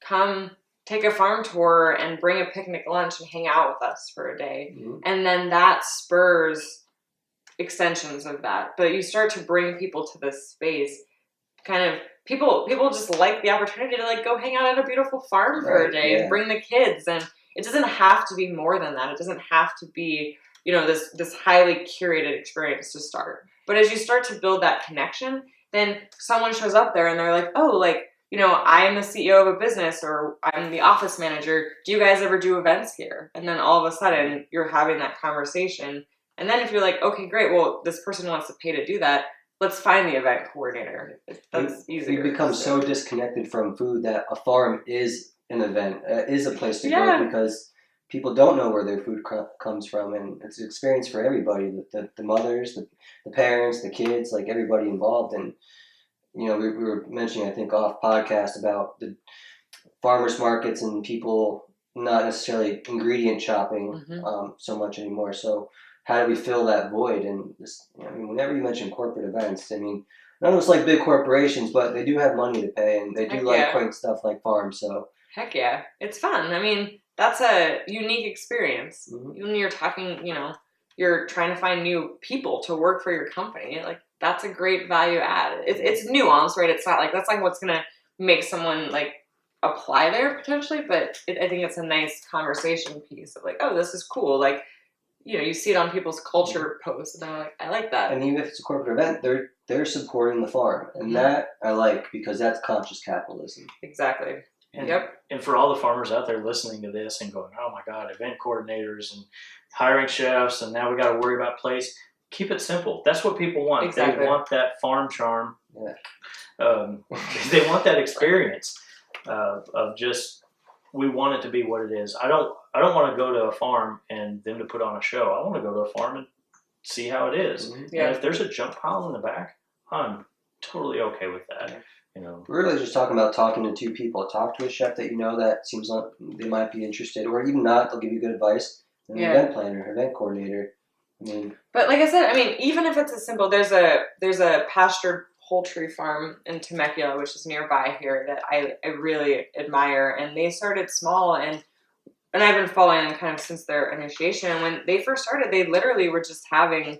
come take a farm tour and bring a picnic lunch and hang out with us for a day. Mm-hmm. And then that spurs extensions of that. But you start to bring people to this space, kind of people just like the opportunity to like go hang out at a beautiful farm for a day and bring the kids. And it doesn't have to be more than that. It doesn't have to be, this highly curated experience to start. But as you start to build that connection, then someone shows up there and they're like, oh, like, I'm the CEO of a business or I'm the office manager. Do you guys ever do events here? And then all of a sudden you're having that conversation. And then if you're like, okay, great. Well, this person wants to pay to do that. Let's find the event coordinator. That's easier. You become so disconnected from food that a farm is an event, is a place to go because people don't know where their food comes from. And it's an experience for everybody, the mothers, the parents, the kids, like everybody involved. And we were mentioning, I think, off podcast about the farmers markets and people not necessarily ingredient shopping so much anymore. So how do we fill that void? And whenever you mention corporate events, none of us like big corporations, but they do have money to pay and they do like quaint stuff like farms. So heck yeah, it's fun. That's a unique experience. Mm-hmm. When you're talking, you're trying to find new people to work for your company. Like that's a great value add. It's nuanced, right? It's not like that's like what's gonna make someone like apply there potentially, but I think it's a nice conversation piece of like, oh, this is cool. Like, you see it on people's culture posts, and I'm like, I like that. And even if it's a corporate event, they're supporting the farm, and that I like because that's conscious capitalism. Exactly. And for all the farmers out there listening to this and going, oh my God, event coordinators and hiring chefs, and now we got to worry about place. Keep it simple. That's what people want. Exactly. They want that farm charm. Yeah. They want that experience of just, we want it to be what it is. I don't want to go to a farm and them to put on a show. I want to go to a farm and see how it is. Mm-hmm. Yeah. And if there's a jump pile in the back, I'm totally okay with that. Yeah. We're really just talking about talking to two people. Talk to a chef that that seems like they might be interested, or even not, they'll give you good advice. An event planner, event coordinator. But like I said, even if it's as simple, there's a pastured poultry farm in Temecula, which is nearby here, that I really admire. And they started small, and I've been following them kind of since their initiation. And when they first started, they literally were just having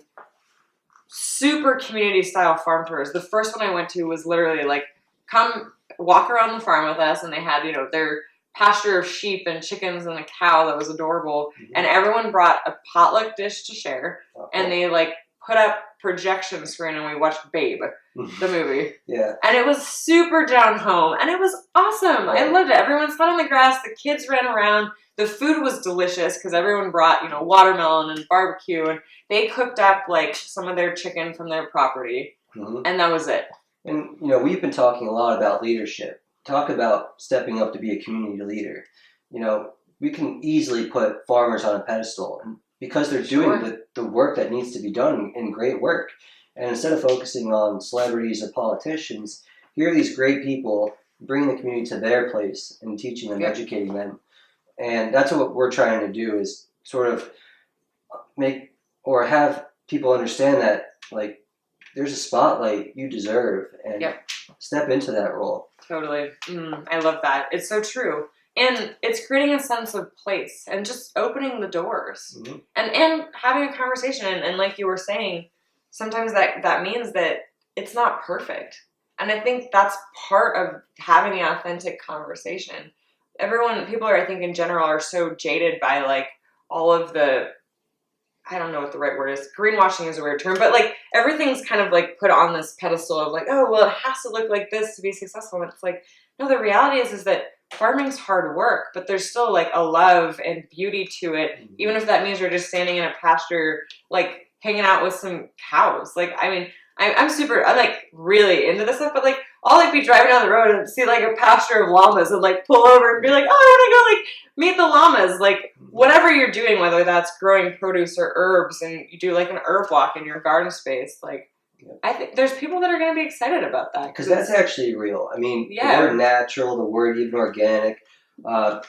super community style farm tours. The first one I went to was literally like, come walk around the farm with us, and they had their pasture of sheep and chickens and a cow that was adorable, and everyone brought a potluck dish to share, and they like put up projection screen and we watched Babe, the movie. And it was super down home, and it was awesome. I loved it. Everyone sat on the grass, the kids ran around, the food was delicious because everyone brought watermelon and barbecue, and they cooked up like some of their chicken from their property, and that was it. And, we've been talking a lot about leadership. Talk about stepping up to be a community leader. We can easily put farmers on a pedestal and because they're doing the work that needs to be done in great work. And instead of focusing on celebrities or politicians, here are these great people bringing the community to their place and teaching them, educating them. And that's what we're trying to do is sort of make or have people understand that, like, there's a spotlight you deserve and step into that role. Totally. I love that. It's so true. And it's creating a sense of place and just opening the doors and having a conversation. And like you were saying, sometimes that means that it's not perfect. And I think that's part of having the authentic conversation. People are, I think in general, are so jaded by like all of the, I don't know what the right word is. Greenwashing is a weird term, but like everything's kind of like put on this pedestal of like, oh, well, it has to look like this to be successful. And it's like, no, the reality is that farming's hard work, but there's still like a love and beauty to it. Even if that means you're just standing in a pasture, like hanging out with some cows. Like, I mean, I'm like really into this stuff, but like I'll like be driving down the road and see like a pasture of llamas and like pull over and be like, oh, I want to go like meet the llamas. Like whatever you're doing, whether that's growing produce or herbs, and you do like an herb walk in your garden space, like I think there's people that are going to be excited about that. Because that's actually real. I mean, yeah. The word natural, the word even organic,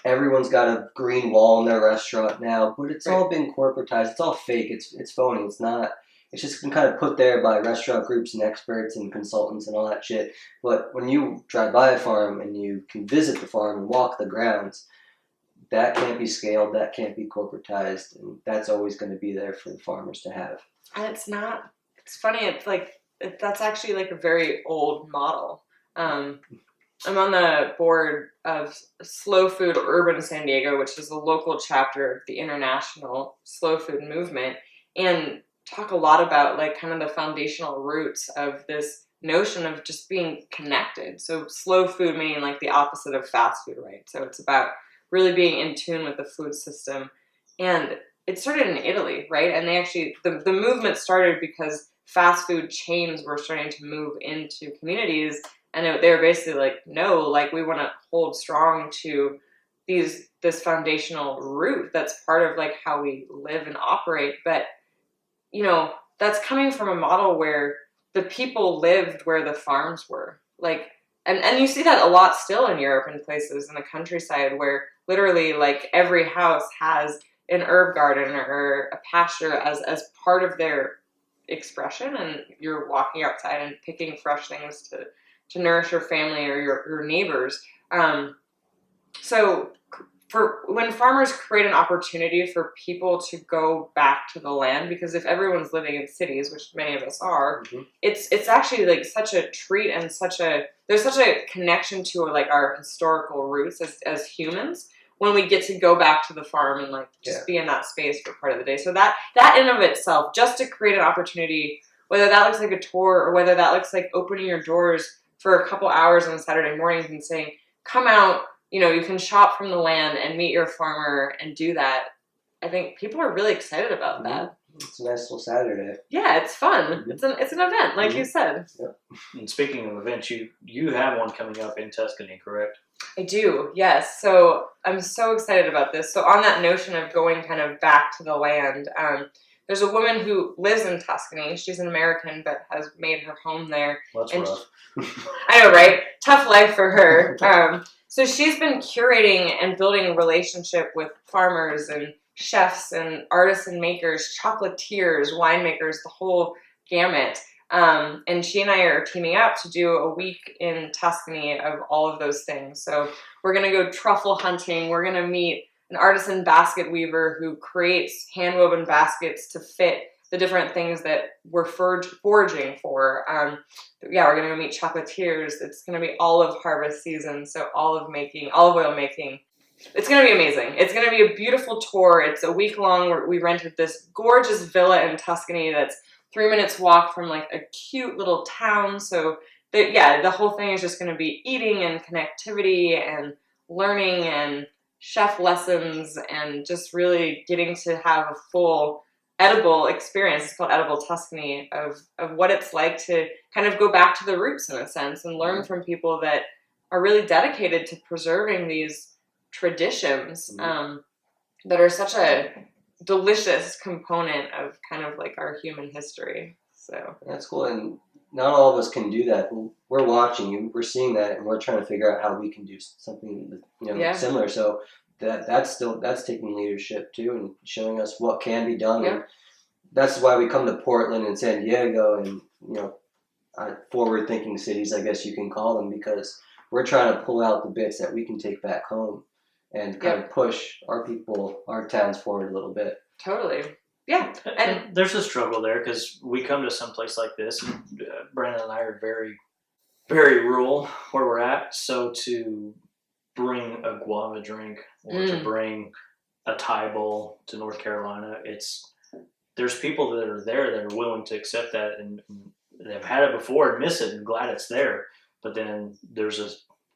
everyone's got a green wall in their restaurant now, but it's all been corporatized. It's all fake. It's phony. It's not. It's just been kind of put there by restaurant groups and experts and consultants and all that shit. But when you drive by a farm and you can visit the farm and walk the grounds, that can't be scaled. That can't be corporatized. And that's always going to be there for the farmers to have. And it's not. It's funny. It's like that's actually like a very old model. I'm on the board of Slow Food Urban San Diego, which is a local chapter of the international slow food movement, and talk a lot about like kind of the foundational roots of this notion of just being connected. So slow food meaning like the opposite of fast food, right? So it's about really being in tune with the food system. And it started in Italy, right? And they actually, the movement started because fast food chains were starting to move into communities, and they were basically like, no, like we want to hold strong to this foundational root that's part of like how we live and operate. But you know, that's coming from a model where the people lived where the farms were. Like, and you see that a lot still in Europe and places in the countryside where literally like every house has an herb garden or a pasture as part of their expression, and you're walking outside and picking fresh things to nourish your family or your neighbors. So for when farmers create an opportunity for people to go back to the land, because if everyone's living in cities, which many of us are, it's actually like such a treat and there's such a connection to like our historical roots as humans when we get to go back to the farm and like just be in that space for part of the day. So that in of itself, just to create an opportunity, whether that looks like a tour or whether that looks like opening your doors for a couple hours on Saturday mornings and saying, come out, you know, you can shop from the land and meet your farmer and do that. I think people are really excited about that. It's a nice little Saturday. Yeah, it's fun. It's an event, like you said. Yep. And speaking of events, you have one coming up in Tuscany, correct? I do, yes. So I'm so excited about this. So on that notion of going kind of back to the land, there's a woman who lives in Tuscany. She's an American, but has made her home there. Well, that's rough. I know, right? Tough life for her. So she's been curating and building a relationship with farmers and chefs and artisan makers, chocolatiers, winemakers, the whole gamut. And she and I are teaming up to do a week in Tuscany of all of those things. So we're going to go truffle hunting. We're going to meet an artisan basket weaver who creates hand-woven baskets to fit the different things that we're foraging for. We're going to go meet chocolatiers. It's going to be olive harvest season, so olive oil making. It's going to be amazing. It's going to be a beautiful tour. It's a week long. We rented this gorgeous villa in Tuscany that's 3 minutes walk from like a cute little town. So the whole thing is just going to be eating and connectivity and learning and chef lessons and just really getting to have a full edible experience. It's called Edible Tuscany of what it's like to kind of go back to the roots in a sense and learn from people that are really dedicated to preserving these traditions that are such a delicious component of kind of like our human history. So that's cool. And not all of us can do that. We're watching you, we're seeing that, and we're trying to figure out how we can do something similar. So that's taking leadership too and showing us what can be done. And that's why we come to Portland and San Diego and forward thinking cities, I guess you can call them, because we're trying to pull out the bits that we can take back home and kind of push our people, our towns forward a little bit. Totally. Yeah. And there's a struggle there because we come to some place like this. Brandon and I are very, very rural where we're at. So to bring a guava drink or to bring a Thai bowl to North Carolina, there's people that are there that are willing to accept that and they've had it before and miss it and glad it's there. But then there's a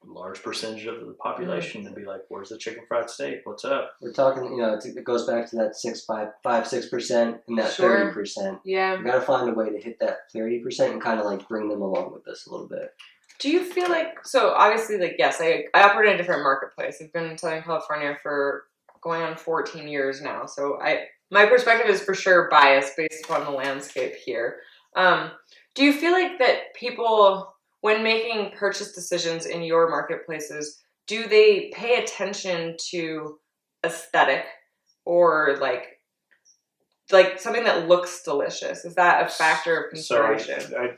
large percentage of the population to be like, where's the chicken fried steak? What's up? We're talking, it goes back to that 6% and that Sure. 30%. Yeah. We got to find a way to hit that 30% and kind of like bring them along with us a little bit. Do you feel like, so obviously, like, yes, I operate in a different marketplace. I've been in Southern California for going on 14 years now. So my perspective is for sure biased based upon the landscape here. Do you feel like that people, when making purchase decisions in your marketplaces, do they pay attention to aesthetic or like something that looks delicious? Is that a factor of consideration? So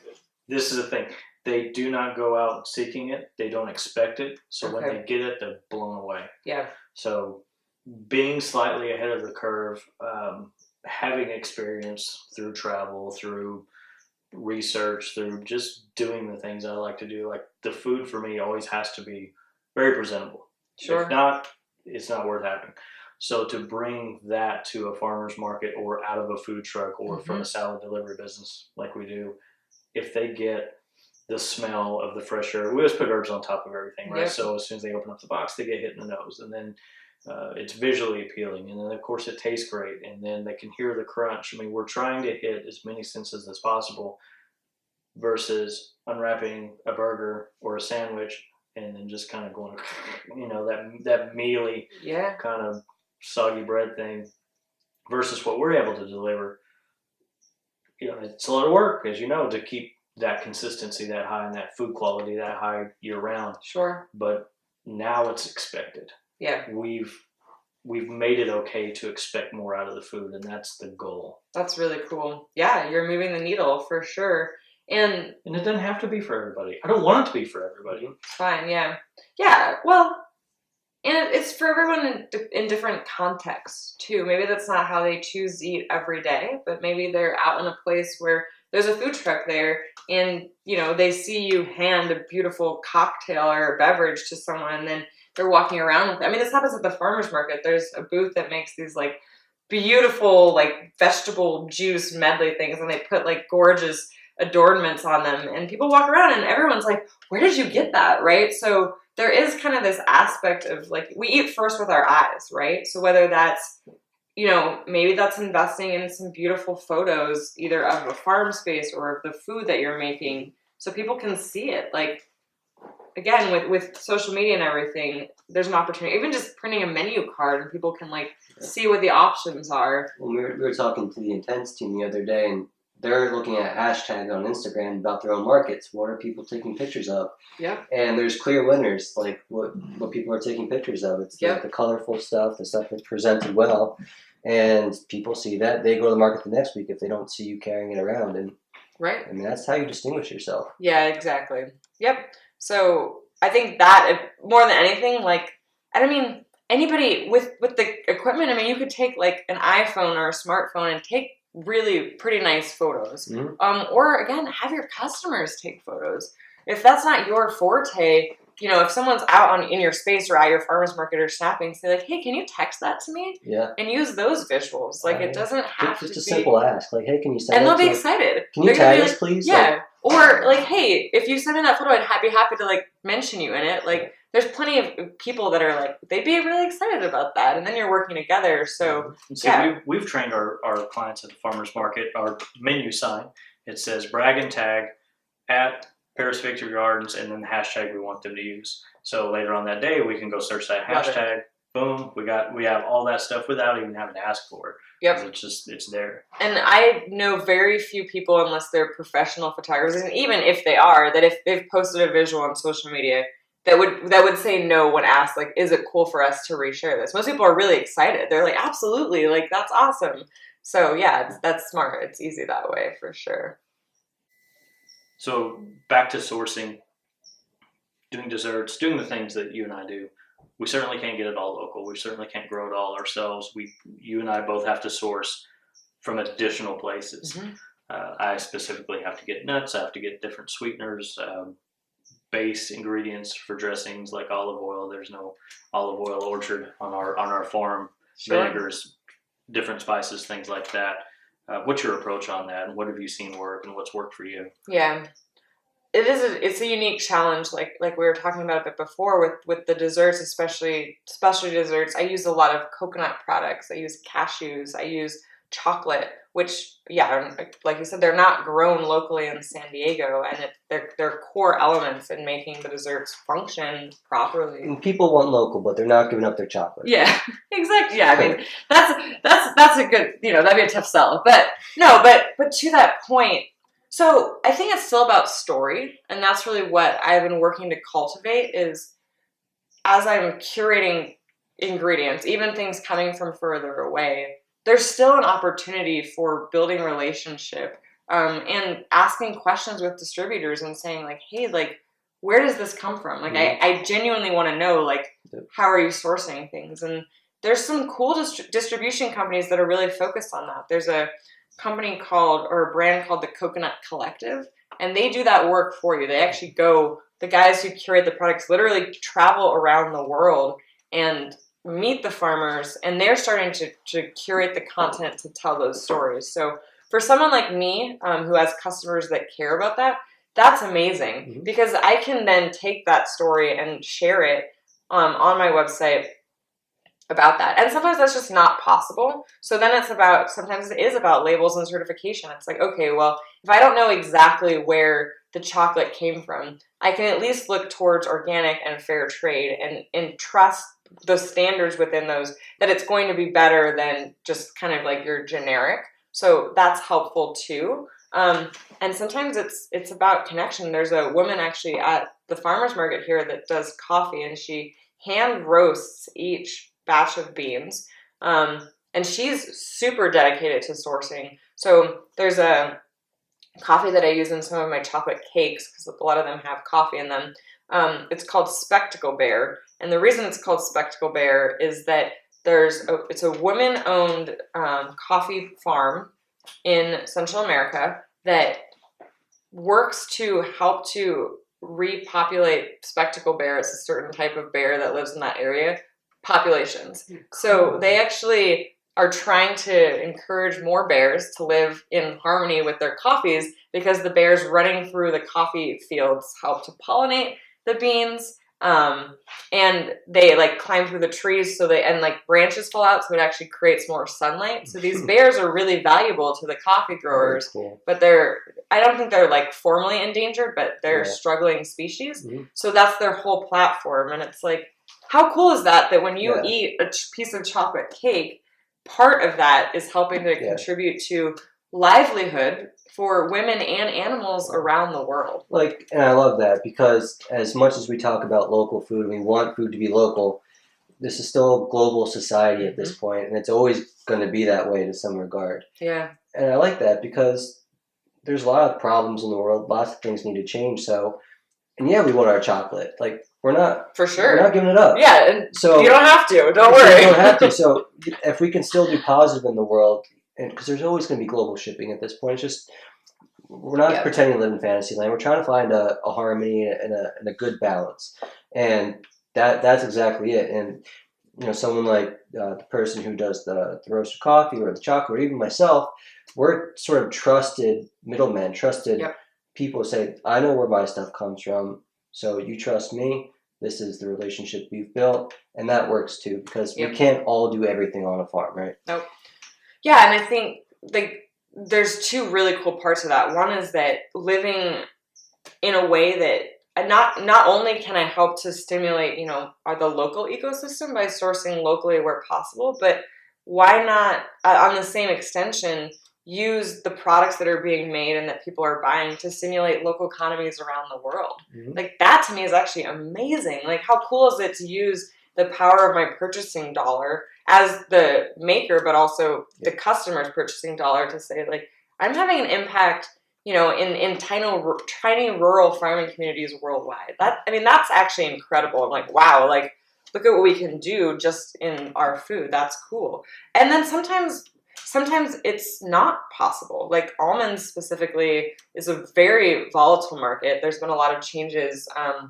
this is the thing. They do not go out seeking it. They don't expect it. So when they get it, they're blown away. Yeah. So being slightly ahead of the curve, having experience through travel, through research, through just doing the things I like to do. Like the food for me always has to be very presentable. Sure. If not, it's not worth having. So to bring that to a farmer's market or out of a food truck or from a salad delivery business like we do, if they get the smell of the fresh herb, we always put herbs on top of everything, right? Yep. So as soon as they open up the box, they get hit in the nose, and then it's visually appealing, and then of course it tastes great, and then they can hear the crunch. I mean, we're trying to hit as many senses as possible versus unwrapping a burger or a sandwich and then just kind of going, that mealy kind of soggy bread thing versus what we're able to deliver. It's a lot of work, as you know, to keep that consistency that high and that food quality that high year round. Sure. But now it's expected. Yeah. We've made it okay to expect more out of the food, and that's the goal. That's really cool. Yeah, you're moving the needle for sure. And it doesn't have to be for everybody. I don't want it to be for everybody. It's fine, yeah. Yeah, well, and it's for everyone in different contexts, too. Maybe that's not how they choose to eat every day, but maybe they're out in a place where there's a food truck there and, they see you hand a beautiful cocktail or a beverage to someone and then they're walking around with it. I mean, this happens at the farmer's market. There's a booth that makes these, like, beautiful, like, vegetable juice medley things and they put, like, gorgeous adornments on them and people walk around and everyone's like, where did you get that, right? So there is kind of this aspect of, like, we eat first with our eyes, right? So whether that's, maybe that's investing in some beautiful photos either of a farm space or of the food that you're making so people can see it. Like, again, with social media and everything, there's an opportunity. Even just printing a menu card and people can, like, see what the options are. Well, we were talking to the Intense team the other day, and they're looking at hashtags on Instagram about their own markets. What are people taking pictures of? Yep. And there's clear winners, like what people are taking pictures of. It's like the colorful stuff, the stuff that's presented well. And people see that. They go to the market the next week if they don't see you carrying it around. And right. I mean, that's how you distinguish yourself. Yeah, exactly. Yep. So I think that, more than anything, like, and I mean, anybody with the equipment, I mean, you could take, like, an iPhone or a smartphone and take really pretty nice photos. Mm-hmm. Or, again, have your customers take photos. If that's not your forte, if someone's out in your space or at your farmer's market or snapping, say, like, hey, can you text that to me? Yeah. And use those visuals. Like, it doesn't have to be... Just a simple ask. Like, hey, can you send and that they'll be excited. Can you tag us, please? Yeah. Like, or, like, hey, if you send me that photo, I'd be happy to, like, mention you in it. Like, there's plenty of people that are, like, they'd be really excited about that. And then you're working together. So, we've trained our clients at the farmer's market. Our menu sign, it says brag and tag at Paris Victory Gardens and then the hashtag we want them to use. So later on that day, we can go search that hashtag. Boom, we have all that stuff without even having to ask for it. Yep. It's there. And I know very few people, unless they're professional photographers, and even if they are, that if they've posted a visual on social media, that would say no when asked, like, is it cool for us to reshare this? Most people are really excited. They're like, absolutely, like, that's awesome. So yeah, that's smart. It's easy that way for sure. So back to sourcing, doing desserts, doing the things that you and I do. We certainly can't get it all local. We certainly can't grow it all ourselves. You and I both have to source from additional places. Mm-hmm. I specifically have to get nuts. I have to get different sweeteners, base ingredients for dressings like olive oil. There's no olive oil orchard on our farm. Sure. Vinegars, different spices, things like that. What's your approach on that, and what have you seen work, and what's worked for you? Yeah. it's a unique challenge, like we were talking about a bit before with the desserts, especially specialty desserts. I use a lot of coconut products. I use cashews. I use chocolate, which, yeah, like you said, they're not grown locally in San Diego, and they're core elements in making the desserts function properly. And people want local, but they're not giving up their chocolate. Yeah, exactly. Yeah, I mean, that's a good, that'd be a tough sell. But no, but to that point, so I think it's still about story, and that's really what I've been working to cultivate is as I'm curating ingredients, even things coming from further away, there's still an opportunity for building relationship and asking questions with distributors and saying like, hey, like, where does this come from? Like, I genuinely want to know, like, how are you sourcing things? And there's some cool distribution companies that are really focused on that. There's a company a brand called the Coconut Collective, and they do that work for you. They actually the guys who curate the products literally travel around the world and meet the farmers, and they're starting to curate the content to tell those stories. So for someone like me who has customers that care about that, that's amazing because I can then take that story and share it on my website about that. And sometimes that's just not possible. So then sometimes it is about labels and certification. It's like, okay, well, if I don't know exactly where the chocolate came from, I can at least look towards organic and fair trade and trust the standards within those, that it's going to be better than just kind of like your generic. So that's helpful too. And sometimes it's about connection. There's a woman actually at the farmer's market here that does coffee, and she hand roasts each batch of beans. And she's super dedicated to sourcing. So there's a coffee that I use in some of my chocolate cakes because a lot of them have coffee in them. It's called Spectacle Bear. And the reason it's called Spectacle Bear is that it's a woman-owned coffee farm in Central America that works to help to repopulate spectacle bear. It's a certain type of bear that lives in that area, populations. Cool. So they actually are trying to encourage more bears to live in harmony with their coffees because the bears running through the coffee fields help to pollinate the beans. And they like climb through the trees and branches fall out, so it actually creates more sunlight. So these bears are really valuable to the coffee growers, cool. But I don't think they're like formally endangered, but they're struggling species. Mm-hmm. So that's their whole platform. And it's like, how cool is that when you eat a piece of chocolate cake, part of that is helping to contribute to livelihood for women and animals around the world. And I love that because as much as we talk about local food, we want food to be local, this is still a global society at this point, and it's always going to be that way to some regard. Yeah. And I like that because there's a lot of problems in the world, lots of things need to change. So, and we want our chocolate. We're not for sure. We're not giving it up. Yeah, and so you don't have to. Don't worry. You don't have to. So if we can still do positive in the world, and because there's always going to be global shipping at this point, it's just we're not pretending to live in fantasy land. We're trying to find a harmony and a good balance, and that's exactly it. And someone like the person who does the roasted coffee or the chocolate, or even myself, we're sort of trusted middlemen, people say, I know where my stuff comes from, so you trust me. This is the relationship we've built, and that works too because we can't all do everything on a farm, right? Nope. Yeah, and I think there's two really cool parts of that. One is that living in a way that not only can I help to stimulate, the local ecosystem by sourcing locally where possible, but why not, on the same extension, use the products that are being made and that people are buying to stimulate local economies around the world. Mm-hmm. That to me is actually amazing. How cool is it to use the power of my purchasing dollar as the maker, but also the customer's purchasing dollar to say, I'm having an impact, in tiny rural farming communities worldwide. That's actually incredible. I'm like, wow, look at what we can do just in our food. That's cool. And then sometimes it's not possible. Almonds specifically is a very volatile market. There's been a lot of changes. I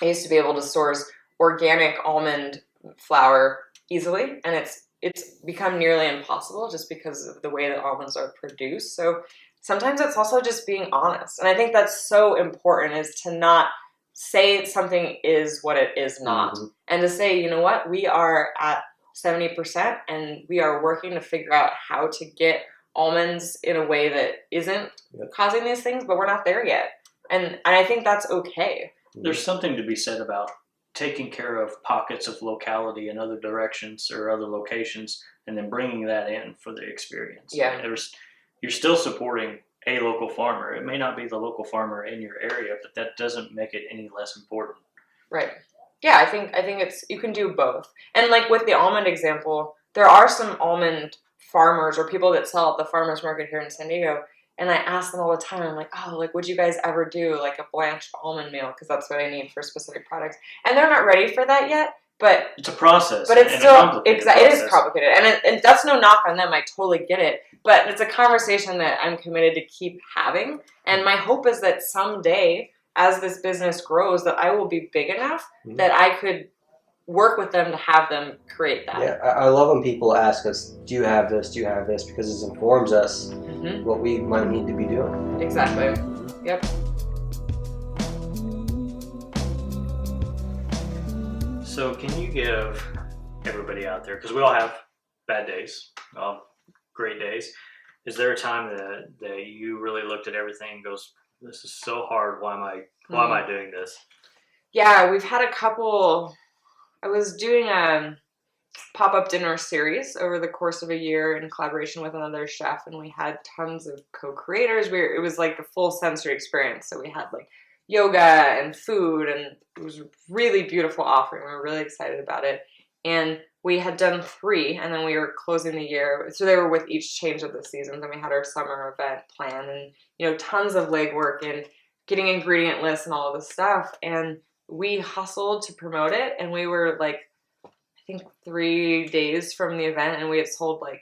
used to be able to source organic almond flour easily, and it's become nearly impossible just because of the way that almonds are produced. So sometimes it's also just being honest. And I think that's so important, is to not say something is what it is not. Mm-hmm. And to say, you know what, we are at 70% and we are working to figure out how to get almonds in a way that isn't causing these things, but we're not there yet. And I think that's okay. There's something to be said about taking care of pockets of locality in other directions or other locations, and then bringing that in for the experience. Yeah. I mean, you're still supporting a local farmer. It may not be the local farmer in your area, but that doesn't make it any less important. Right. Yeah, I think it's, you can do both. And like with the almond example, there are some almond farmers or people that sell at the farmers market here in San Diego, and I ask them all the time, I'm like, oh, like, would you guys ever do like a blanched almond meal? Because that's what I need for specific products. And they're not ready for that yet, but it's a process. But it's still, it is complicated. And that's no knock on them. I totally get it. But it's a conversation that I'm committed to keep having. And my hope is that someday, as this business grows, that I will be big enough that I could work with them to have them create that. Yeah, I love when people ask us, do you have this? Do you have this? Because it informs us what we might need to be doing. Exactly. Yep. So can you give everybody out there, because we all have bad days, great days. Is there a time that you really looked at everything and goes, this is so hard, why am I doing this? Yeah, we've had a couple. I was doing a pop-up dinner series over the course of a year in collaboration with another chef, and we had tons of co-creators. It was like the full sensory experience. So we had like yoga and food, and it was a really beautiful offering. We were really excited about it. And we had done 3, and then we were closing the year. So they were with each change of the seasons, and we had our summer event planned, and, you know, tons of legwork and getting ingredient lists and all of this stuff. And we hustled to promote it, and we were like, I think 3 days from the event, and we had sold like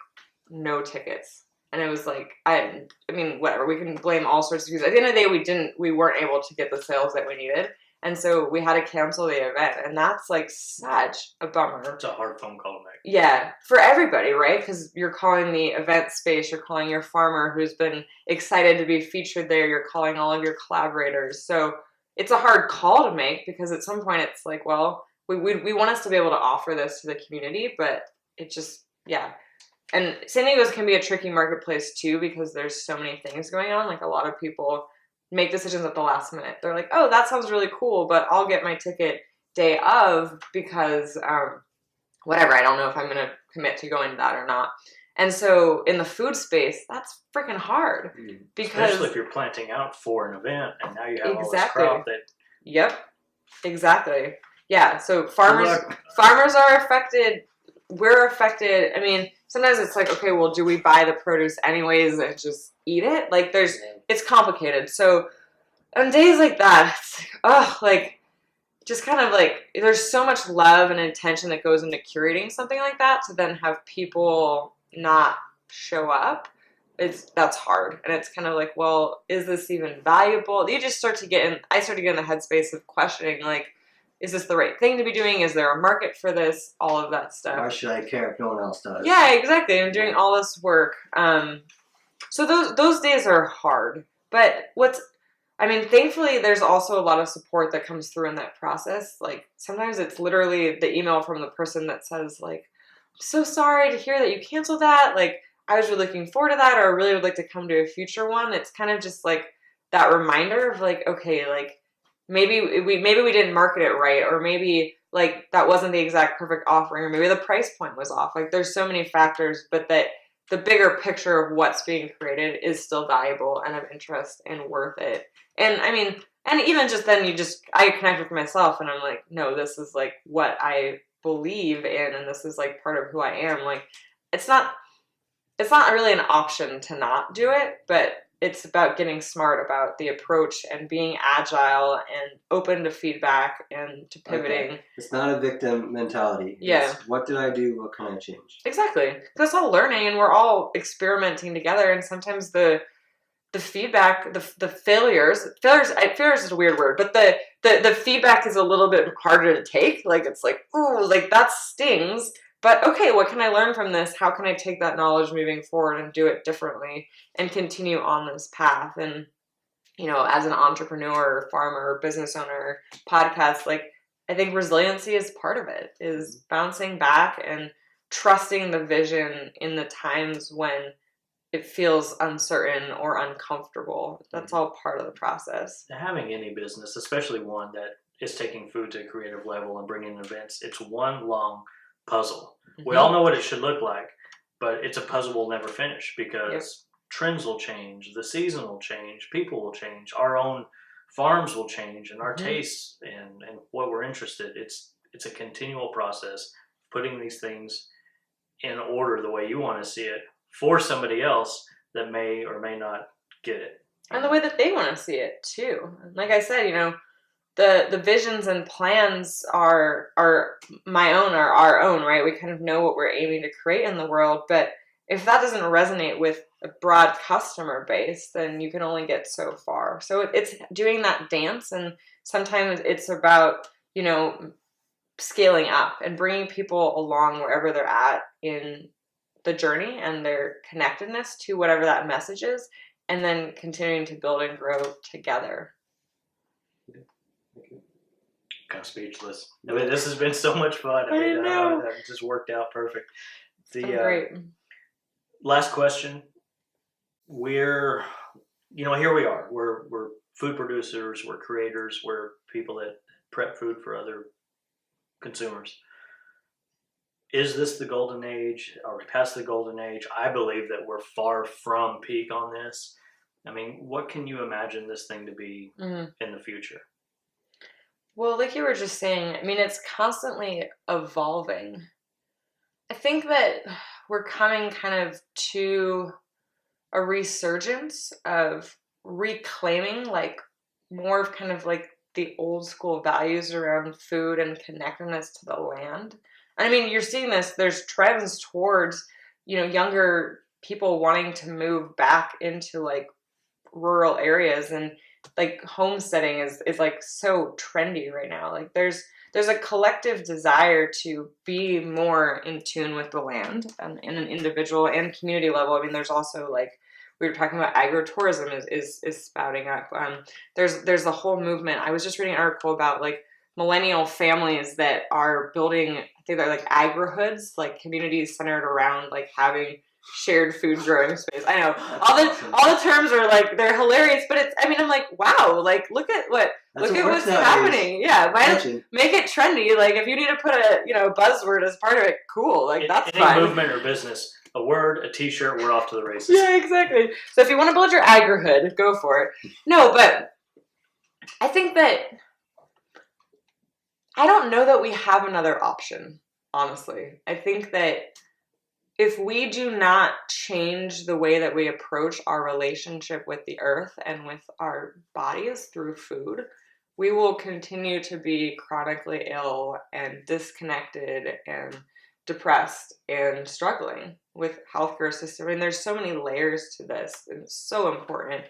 no tickets. And it was like, I mean, whatever, we can blame all sorts of things. At the end of the day, we weren't able to get the sales that we needed. And so we had to cancel the event. And that's like such a bummer. It's a hard phone call to make. Yeah, for everybody, right? Because you're calling the event space, you're calling your farmer who's been excited to be featured there, you're calling all of your collaborators. So it's a hard call to make, because at some point it's like, well, we want us to be able to offer this to the community, but it just, yeah. And San Diego's can be a tricky marketplace too, because there's so many things going on. Like, a lot of people make decisions at the last minute. They're like, oh, that sounds really cool, but I'll get my ticket day of because whatever, I don't know if I'm going to commit to going to that or not. And so in the food space, that's freaking hard. Because especially if you're planting out for an event and now you have all this crop that... Yep, exactly. Yeah, so farmers are affected. We're affected. I mean, sometimes it's like, okay, well, do we buy the produce anyways and just eat it? Like, it's complicated. So on days like that, it's like, just kind of like, there's so much love and intention that goes into curating something like that, to then have people not show up, that's hard. And it's kind of like, well, is this even valuable? You just start to get in, I started to get in the headspace of questioning, like, is this the right thing to be doing? Is there a market for this? All of that stuff. Why should I care if no one else does? Yeah, exactly. I'm doing all this work. So those days are hard. But thankfully, there's also a lot of support that comes through in that process. Like, sometimes it's literally the email from the person that says, like, I'm so sorry to hear that you canceled that. Like, I was really looking forward to that, or I really would like to come to a future one. It's kind of just like that reminder of like, okay, like, maybe we didn't market it right, or maybe like that wasn't the exact perfect offering, or maybe the price point was off. Like, there's so many factors, but that the bigger picture of what's being created is still valuable and of interest and worth it. And I mean, and even just then I connect with myself and I'm like, no, this is like what I believe in, and this is like part of who I am. Like, it's not really an option to not do it, but it's about getting smart about the approach and being agile and open to feedback and to pivoting. Okay. It's not a victim mentality. Yeah. It's, what did I do? What can I change? Exactly. Because it's all learning and we're all experimenting together. And sometimes the feedback, the failures is a weird word, but the feedback is a little bit harder to take. Like, it's like, ooh, like that stings. But okay, what can I learn from this? How can I take that knowledge moving forward and do it differently and continue on this path? And, as an entrepreneur, farmer, business owner, podcast, like, I think resiliency is part of it, is bouncing back and trusting the vision in the times when it feels uncertain or uncomfortable. That's all part of the process. Having any business, especially one that is taking food to a creative level and bringing events, it's one long puzzle. We all know what it should look like, but it's a puzzle we'll never finish because trends will change, the season will change, people will change, our own farms will change, and our tastes and what we're interested. It's a continual process, putting these things in order the way you want to see it for somebody else that may or may not get it. And the way that they want to see it too. Like I said, the visions and plans are my own, are our own, right? We kind of know what we're aiming to create in the world, but if that doesn't resonate with a broad customer base, then you can only get so far. So it's doing that dance, and sometimes it's about, scaling up and bringing people along wherever they're at in the journey and their connectedness to whatever that message is, and then continuing to build and grow together. Kind of speechless. I mean, this has been so much fun. I know. It just worked out perfect. Great. Last question. We're, here we are. We're food producers. We're creators. We're people that prep food for other consumers. Is this the golden age? Are we past the golden age? I believe that we're far from peak on this. I mean, what can you imagine this thing to be in the future? Well, like you were just saying, I mean, it's constantly evolving. I think that we're coming kind of to a resurgence of reclaiming like more of kind of like the old school values around food and connectedness to the land. And I mean, you're seeing this, there's trends towards, younger people wanting to move back into like rural areas, and like homesteading is like so trendy right now. Like there's a collective desire to be more in tune with the land and in an individual and community level. I mean, there's also like, we were talking about agritourism is spouting up. There's the whole movement. I was just reading an article about like millennial families that are building, I think they're like agri-hoods, like communities centered around like having shared food growing space. I know all the terms are like, they're hilarious, but I'm like, wow, like look at what's happening. Yeah, make it trendy. Like if you need to put a buzzword as part of it, cool. Like that's any fine. Movement or business, a word, a T-shirt, we're off to the races. Yeah, exactly. So if you want to build your agri-hood, go for it. No, but I think that I don't know that we have another option, honestly. I think that if we do not change the way that we approach our relationship with the earth and with our bodies through food, we will continue to be chronically ill and disconnected and depressed and struggling with healthcare system. I mean, there's so many layers to this, and it's so important.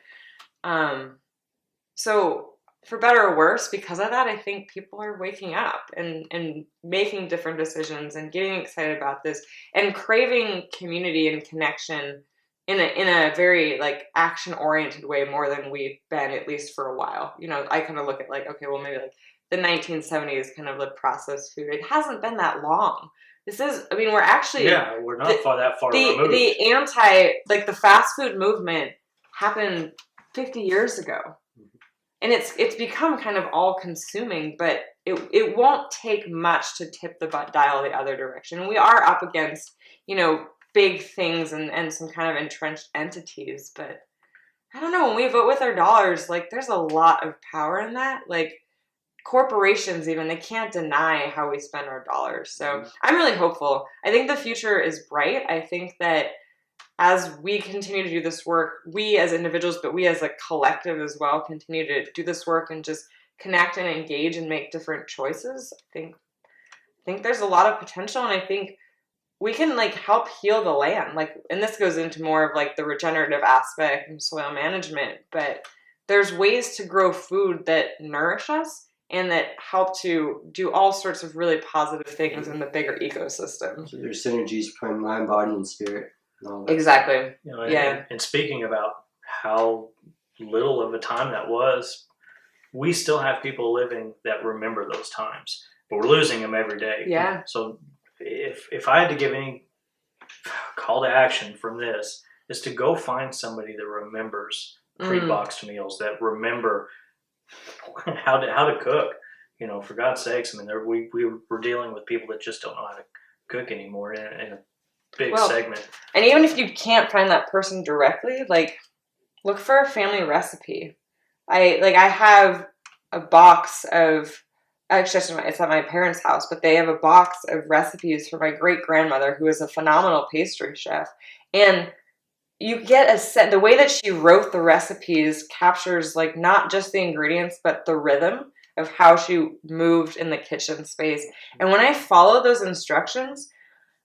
So for better or worse, because of that, I think people are waking up and making different decisions and getting excited about this and craving community and connection in a very like action oriented way more than we've been, at least for a while. I kind of look at like, okay, well maybe like the 1970s kind of like processed food. It hasn't been that long. We're actually we're not that far removed. The fast food movement happened 50 years ago. And it's become kind of all-consuming, but it won't take much to tip the dial the other direction. And we are up against, big things and some kind of entrenched entities. But I don't know, when we vote with our dollars, like, there's a lot of power in that. Like, corporations even, they can't deny how we spend our dollars. So I'm really hopeful. I think the future is bright. I think that as we continue to do this work, we as individuals, but we as a collective as well, continue to do this work and just connect and engage and make different choices. I think there's a lot of potential, and I think we can like help heal the land. Like, and this goes into more of like the regenerative aspect and soil management, but there's ways to grow food that nourish us and that help to do all sorts of really positive things in the bigger ecosystem. So there's synergies between mind, body, and spirit. And all that. Exactly. And speaking about how little of a time that was, we still have people living that remember those times, but we're losing them every day. Yeah. So if I had to give any call to action from this, is to go find somebody that remembers pre-boxed meals, that remember how to cook. For God's sakes, I mean, we're dealing with people that just don't know how to cook anymore in a big segment. And even if you can't find that person directly, like, look for a family recipe. I have a box of, actually it's at my parents' house, but they have a box of recipes for my great-grandmother, who is a phenomenal pastry chef. And you get the way that she wrote the recipes captures, like, not just the ingredients, but the rhythm of how she moved in the kitchen space. And when I follow those instructions,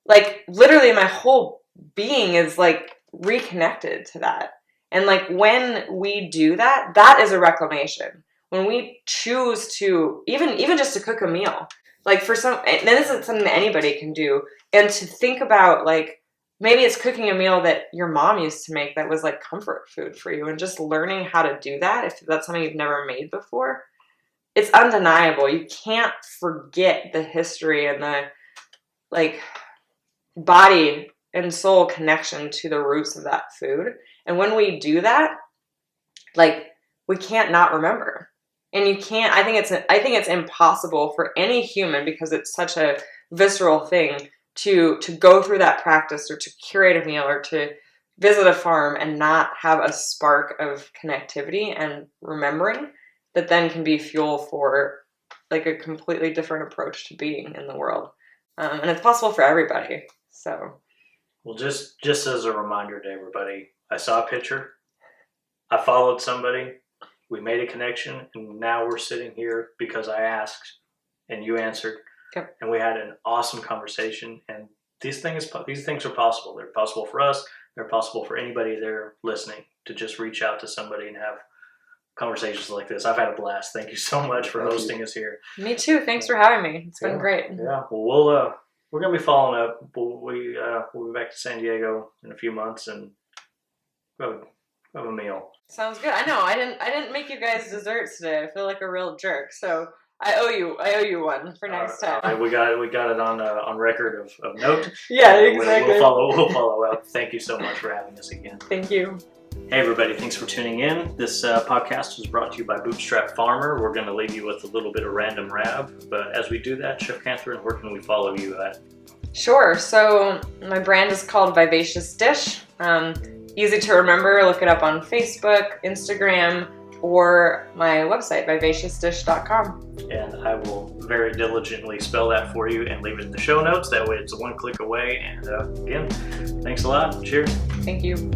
like, literally my whole being is, like, reconnected to that. And, like, when we do that, that is a reclamation. When we choose to, even just to cook a meal, like, for some, and this is something that anybody can do, and to think about, like, maybe it's cooking a meal that your mom used to make that was, like, comfort food for you, and just learning how to do that, if that's something you've never made before, it's undeniable. You can't forget the history and the, like, body and soul connection to the roots of that food. And when we do that, like, we can't not remember. And you can't, I think it's impossible for any human, because it's such a visceral thing, to go through that practice, or to curate a meal, or to visit a farm and not have a spark of connectivity and remembering that then can be fuel for, like, a completely different approach to being in the world. And it's possible for everybody. So, well, just as a reminder to everybody, I saw a picture, I followed somebody, we made a connection, and now we're sitting here because I asked and you answered. Yep. And we had an awesome conversation. And these things are possible. They're possible for us. They're possible for anybody there listening, to just reach out to somebody and have conversations like this. I've had a blast. Thank you so much for hosting us here. Me too. Thanks for having me. It's been great. Yeah. Well, we're gonna be following up. We'll be back to San Diego in a few months, and we'll have a meal. Sounds good. I know. I didn't make you guys desserts today. I feel like a real jerk. So I owe you one for next time. We got it on record of note. Yeah, exactly. We'll follow up. Thank you so much for having us again. Thank you. Hey everybody, thanks for tuning in. This podcast was brought to you by Bootstrap Farmer. We're going to leave you with a little bit of random rab, but as we do that, Chef Kathryn, where can we follow you at? Sure. So my brand is called Vivacious Dish. Easy to remember. Look it up on Facebook, Instagram, or my website, vivaciousdish.com. And I will very diligently spell that for you and leave it in the show notes. That way it's one click away. And again, thanks a lot. Cheers. Thank you.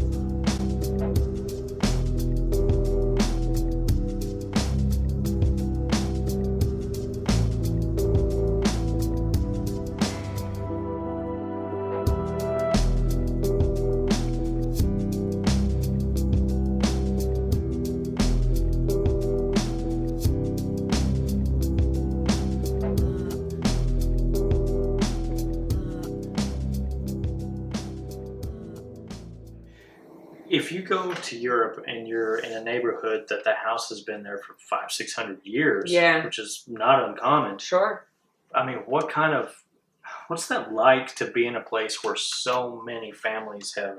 If you go to Europe and you're in a neighborhood that the house has been there for 500-600 years, which is not uncommon. Sure. I mean, what's that like to be in a place where so many families have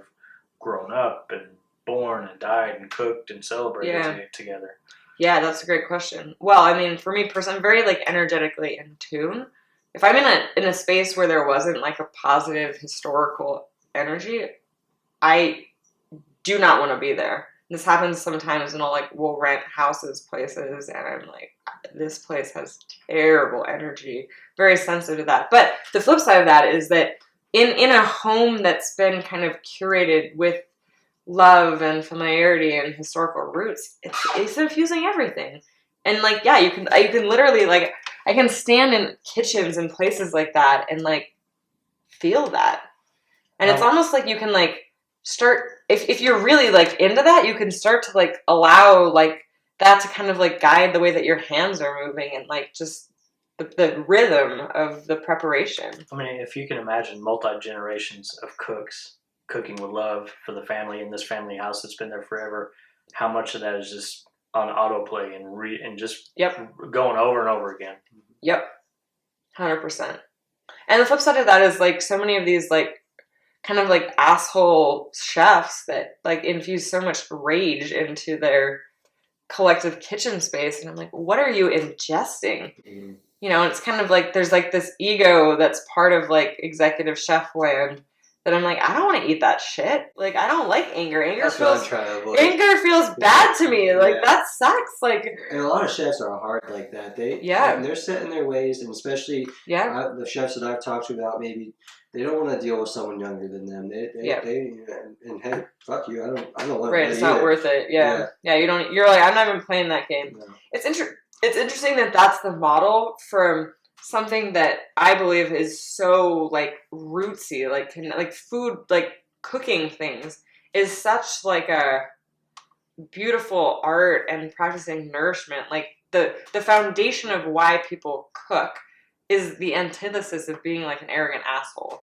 grown up and born and died and cooked and celebrated together? Yeah, that's a great question. Well, I mean, for me personally, I'm very, like, energetically in tune. If I'm in a space where there wasn't, like, a positive historical energy, I do not want to be there. This happens sometimes, and we'll rent houses, places, and I'm like, this place has terrible energy. Very sensitive to that. But the flip side of that is that in a home that's been kind of curated with love and familiarity and historical roots, it's infusing everything. And, like, yeah, you can literally, like, I can stand in kitchens and places like that and, like, feel that. And it's almost like you can, like, start, if you're really, like, into that, you can start to, like, allow, like, that to kind of like guide the way that your hands are moving and like just the rhythm of the preparation. I mean, if you can imagine multi-generations of cooks cooking with love for the family in this family house that's been there forever, how much of that is just on autoplay and just going over and over again. Yep. 100%. And the flip side of that is like so many of these like kind of like asshole chefs that like infuse so much rage into their collective kitchen space. And I'm like, what are you ingesting? Mm-hmm. You know, it's kind of like there's like this ego that's part of like executive chef land that I'm like, I don't want to eat that shit. Like, I don't like anger. Anger feels bad to me. Like, that sucks. Like, and a lot of chefs are hard like that. They're set in their ways, and especially the chefs that I've talked to about maybe they don't want to deal with someone younger than them. They and hey, fuck you. I don't want. Right, it's not worth it. Yeah. You don't. You're like, I'm not even playing that game. No. It's interesting that that's the model from something that I believe is so like rootsy, like food, like cooking things is such like a beautiful art and practicing nourishment. Like the foundation of why people cook is the antithesis of being like an arrogant asshole.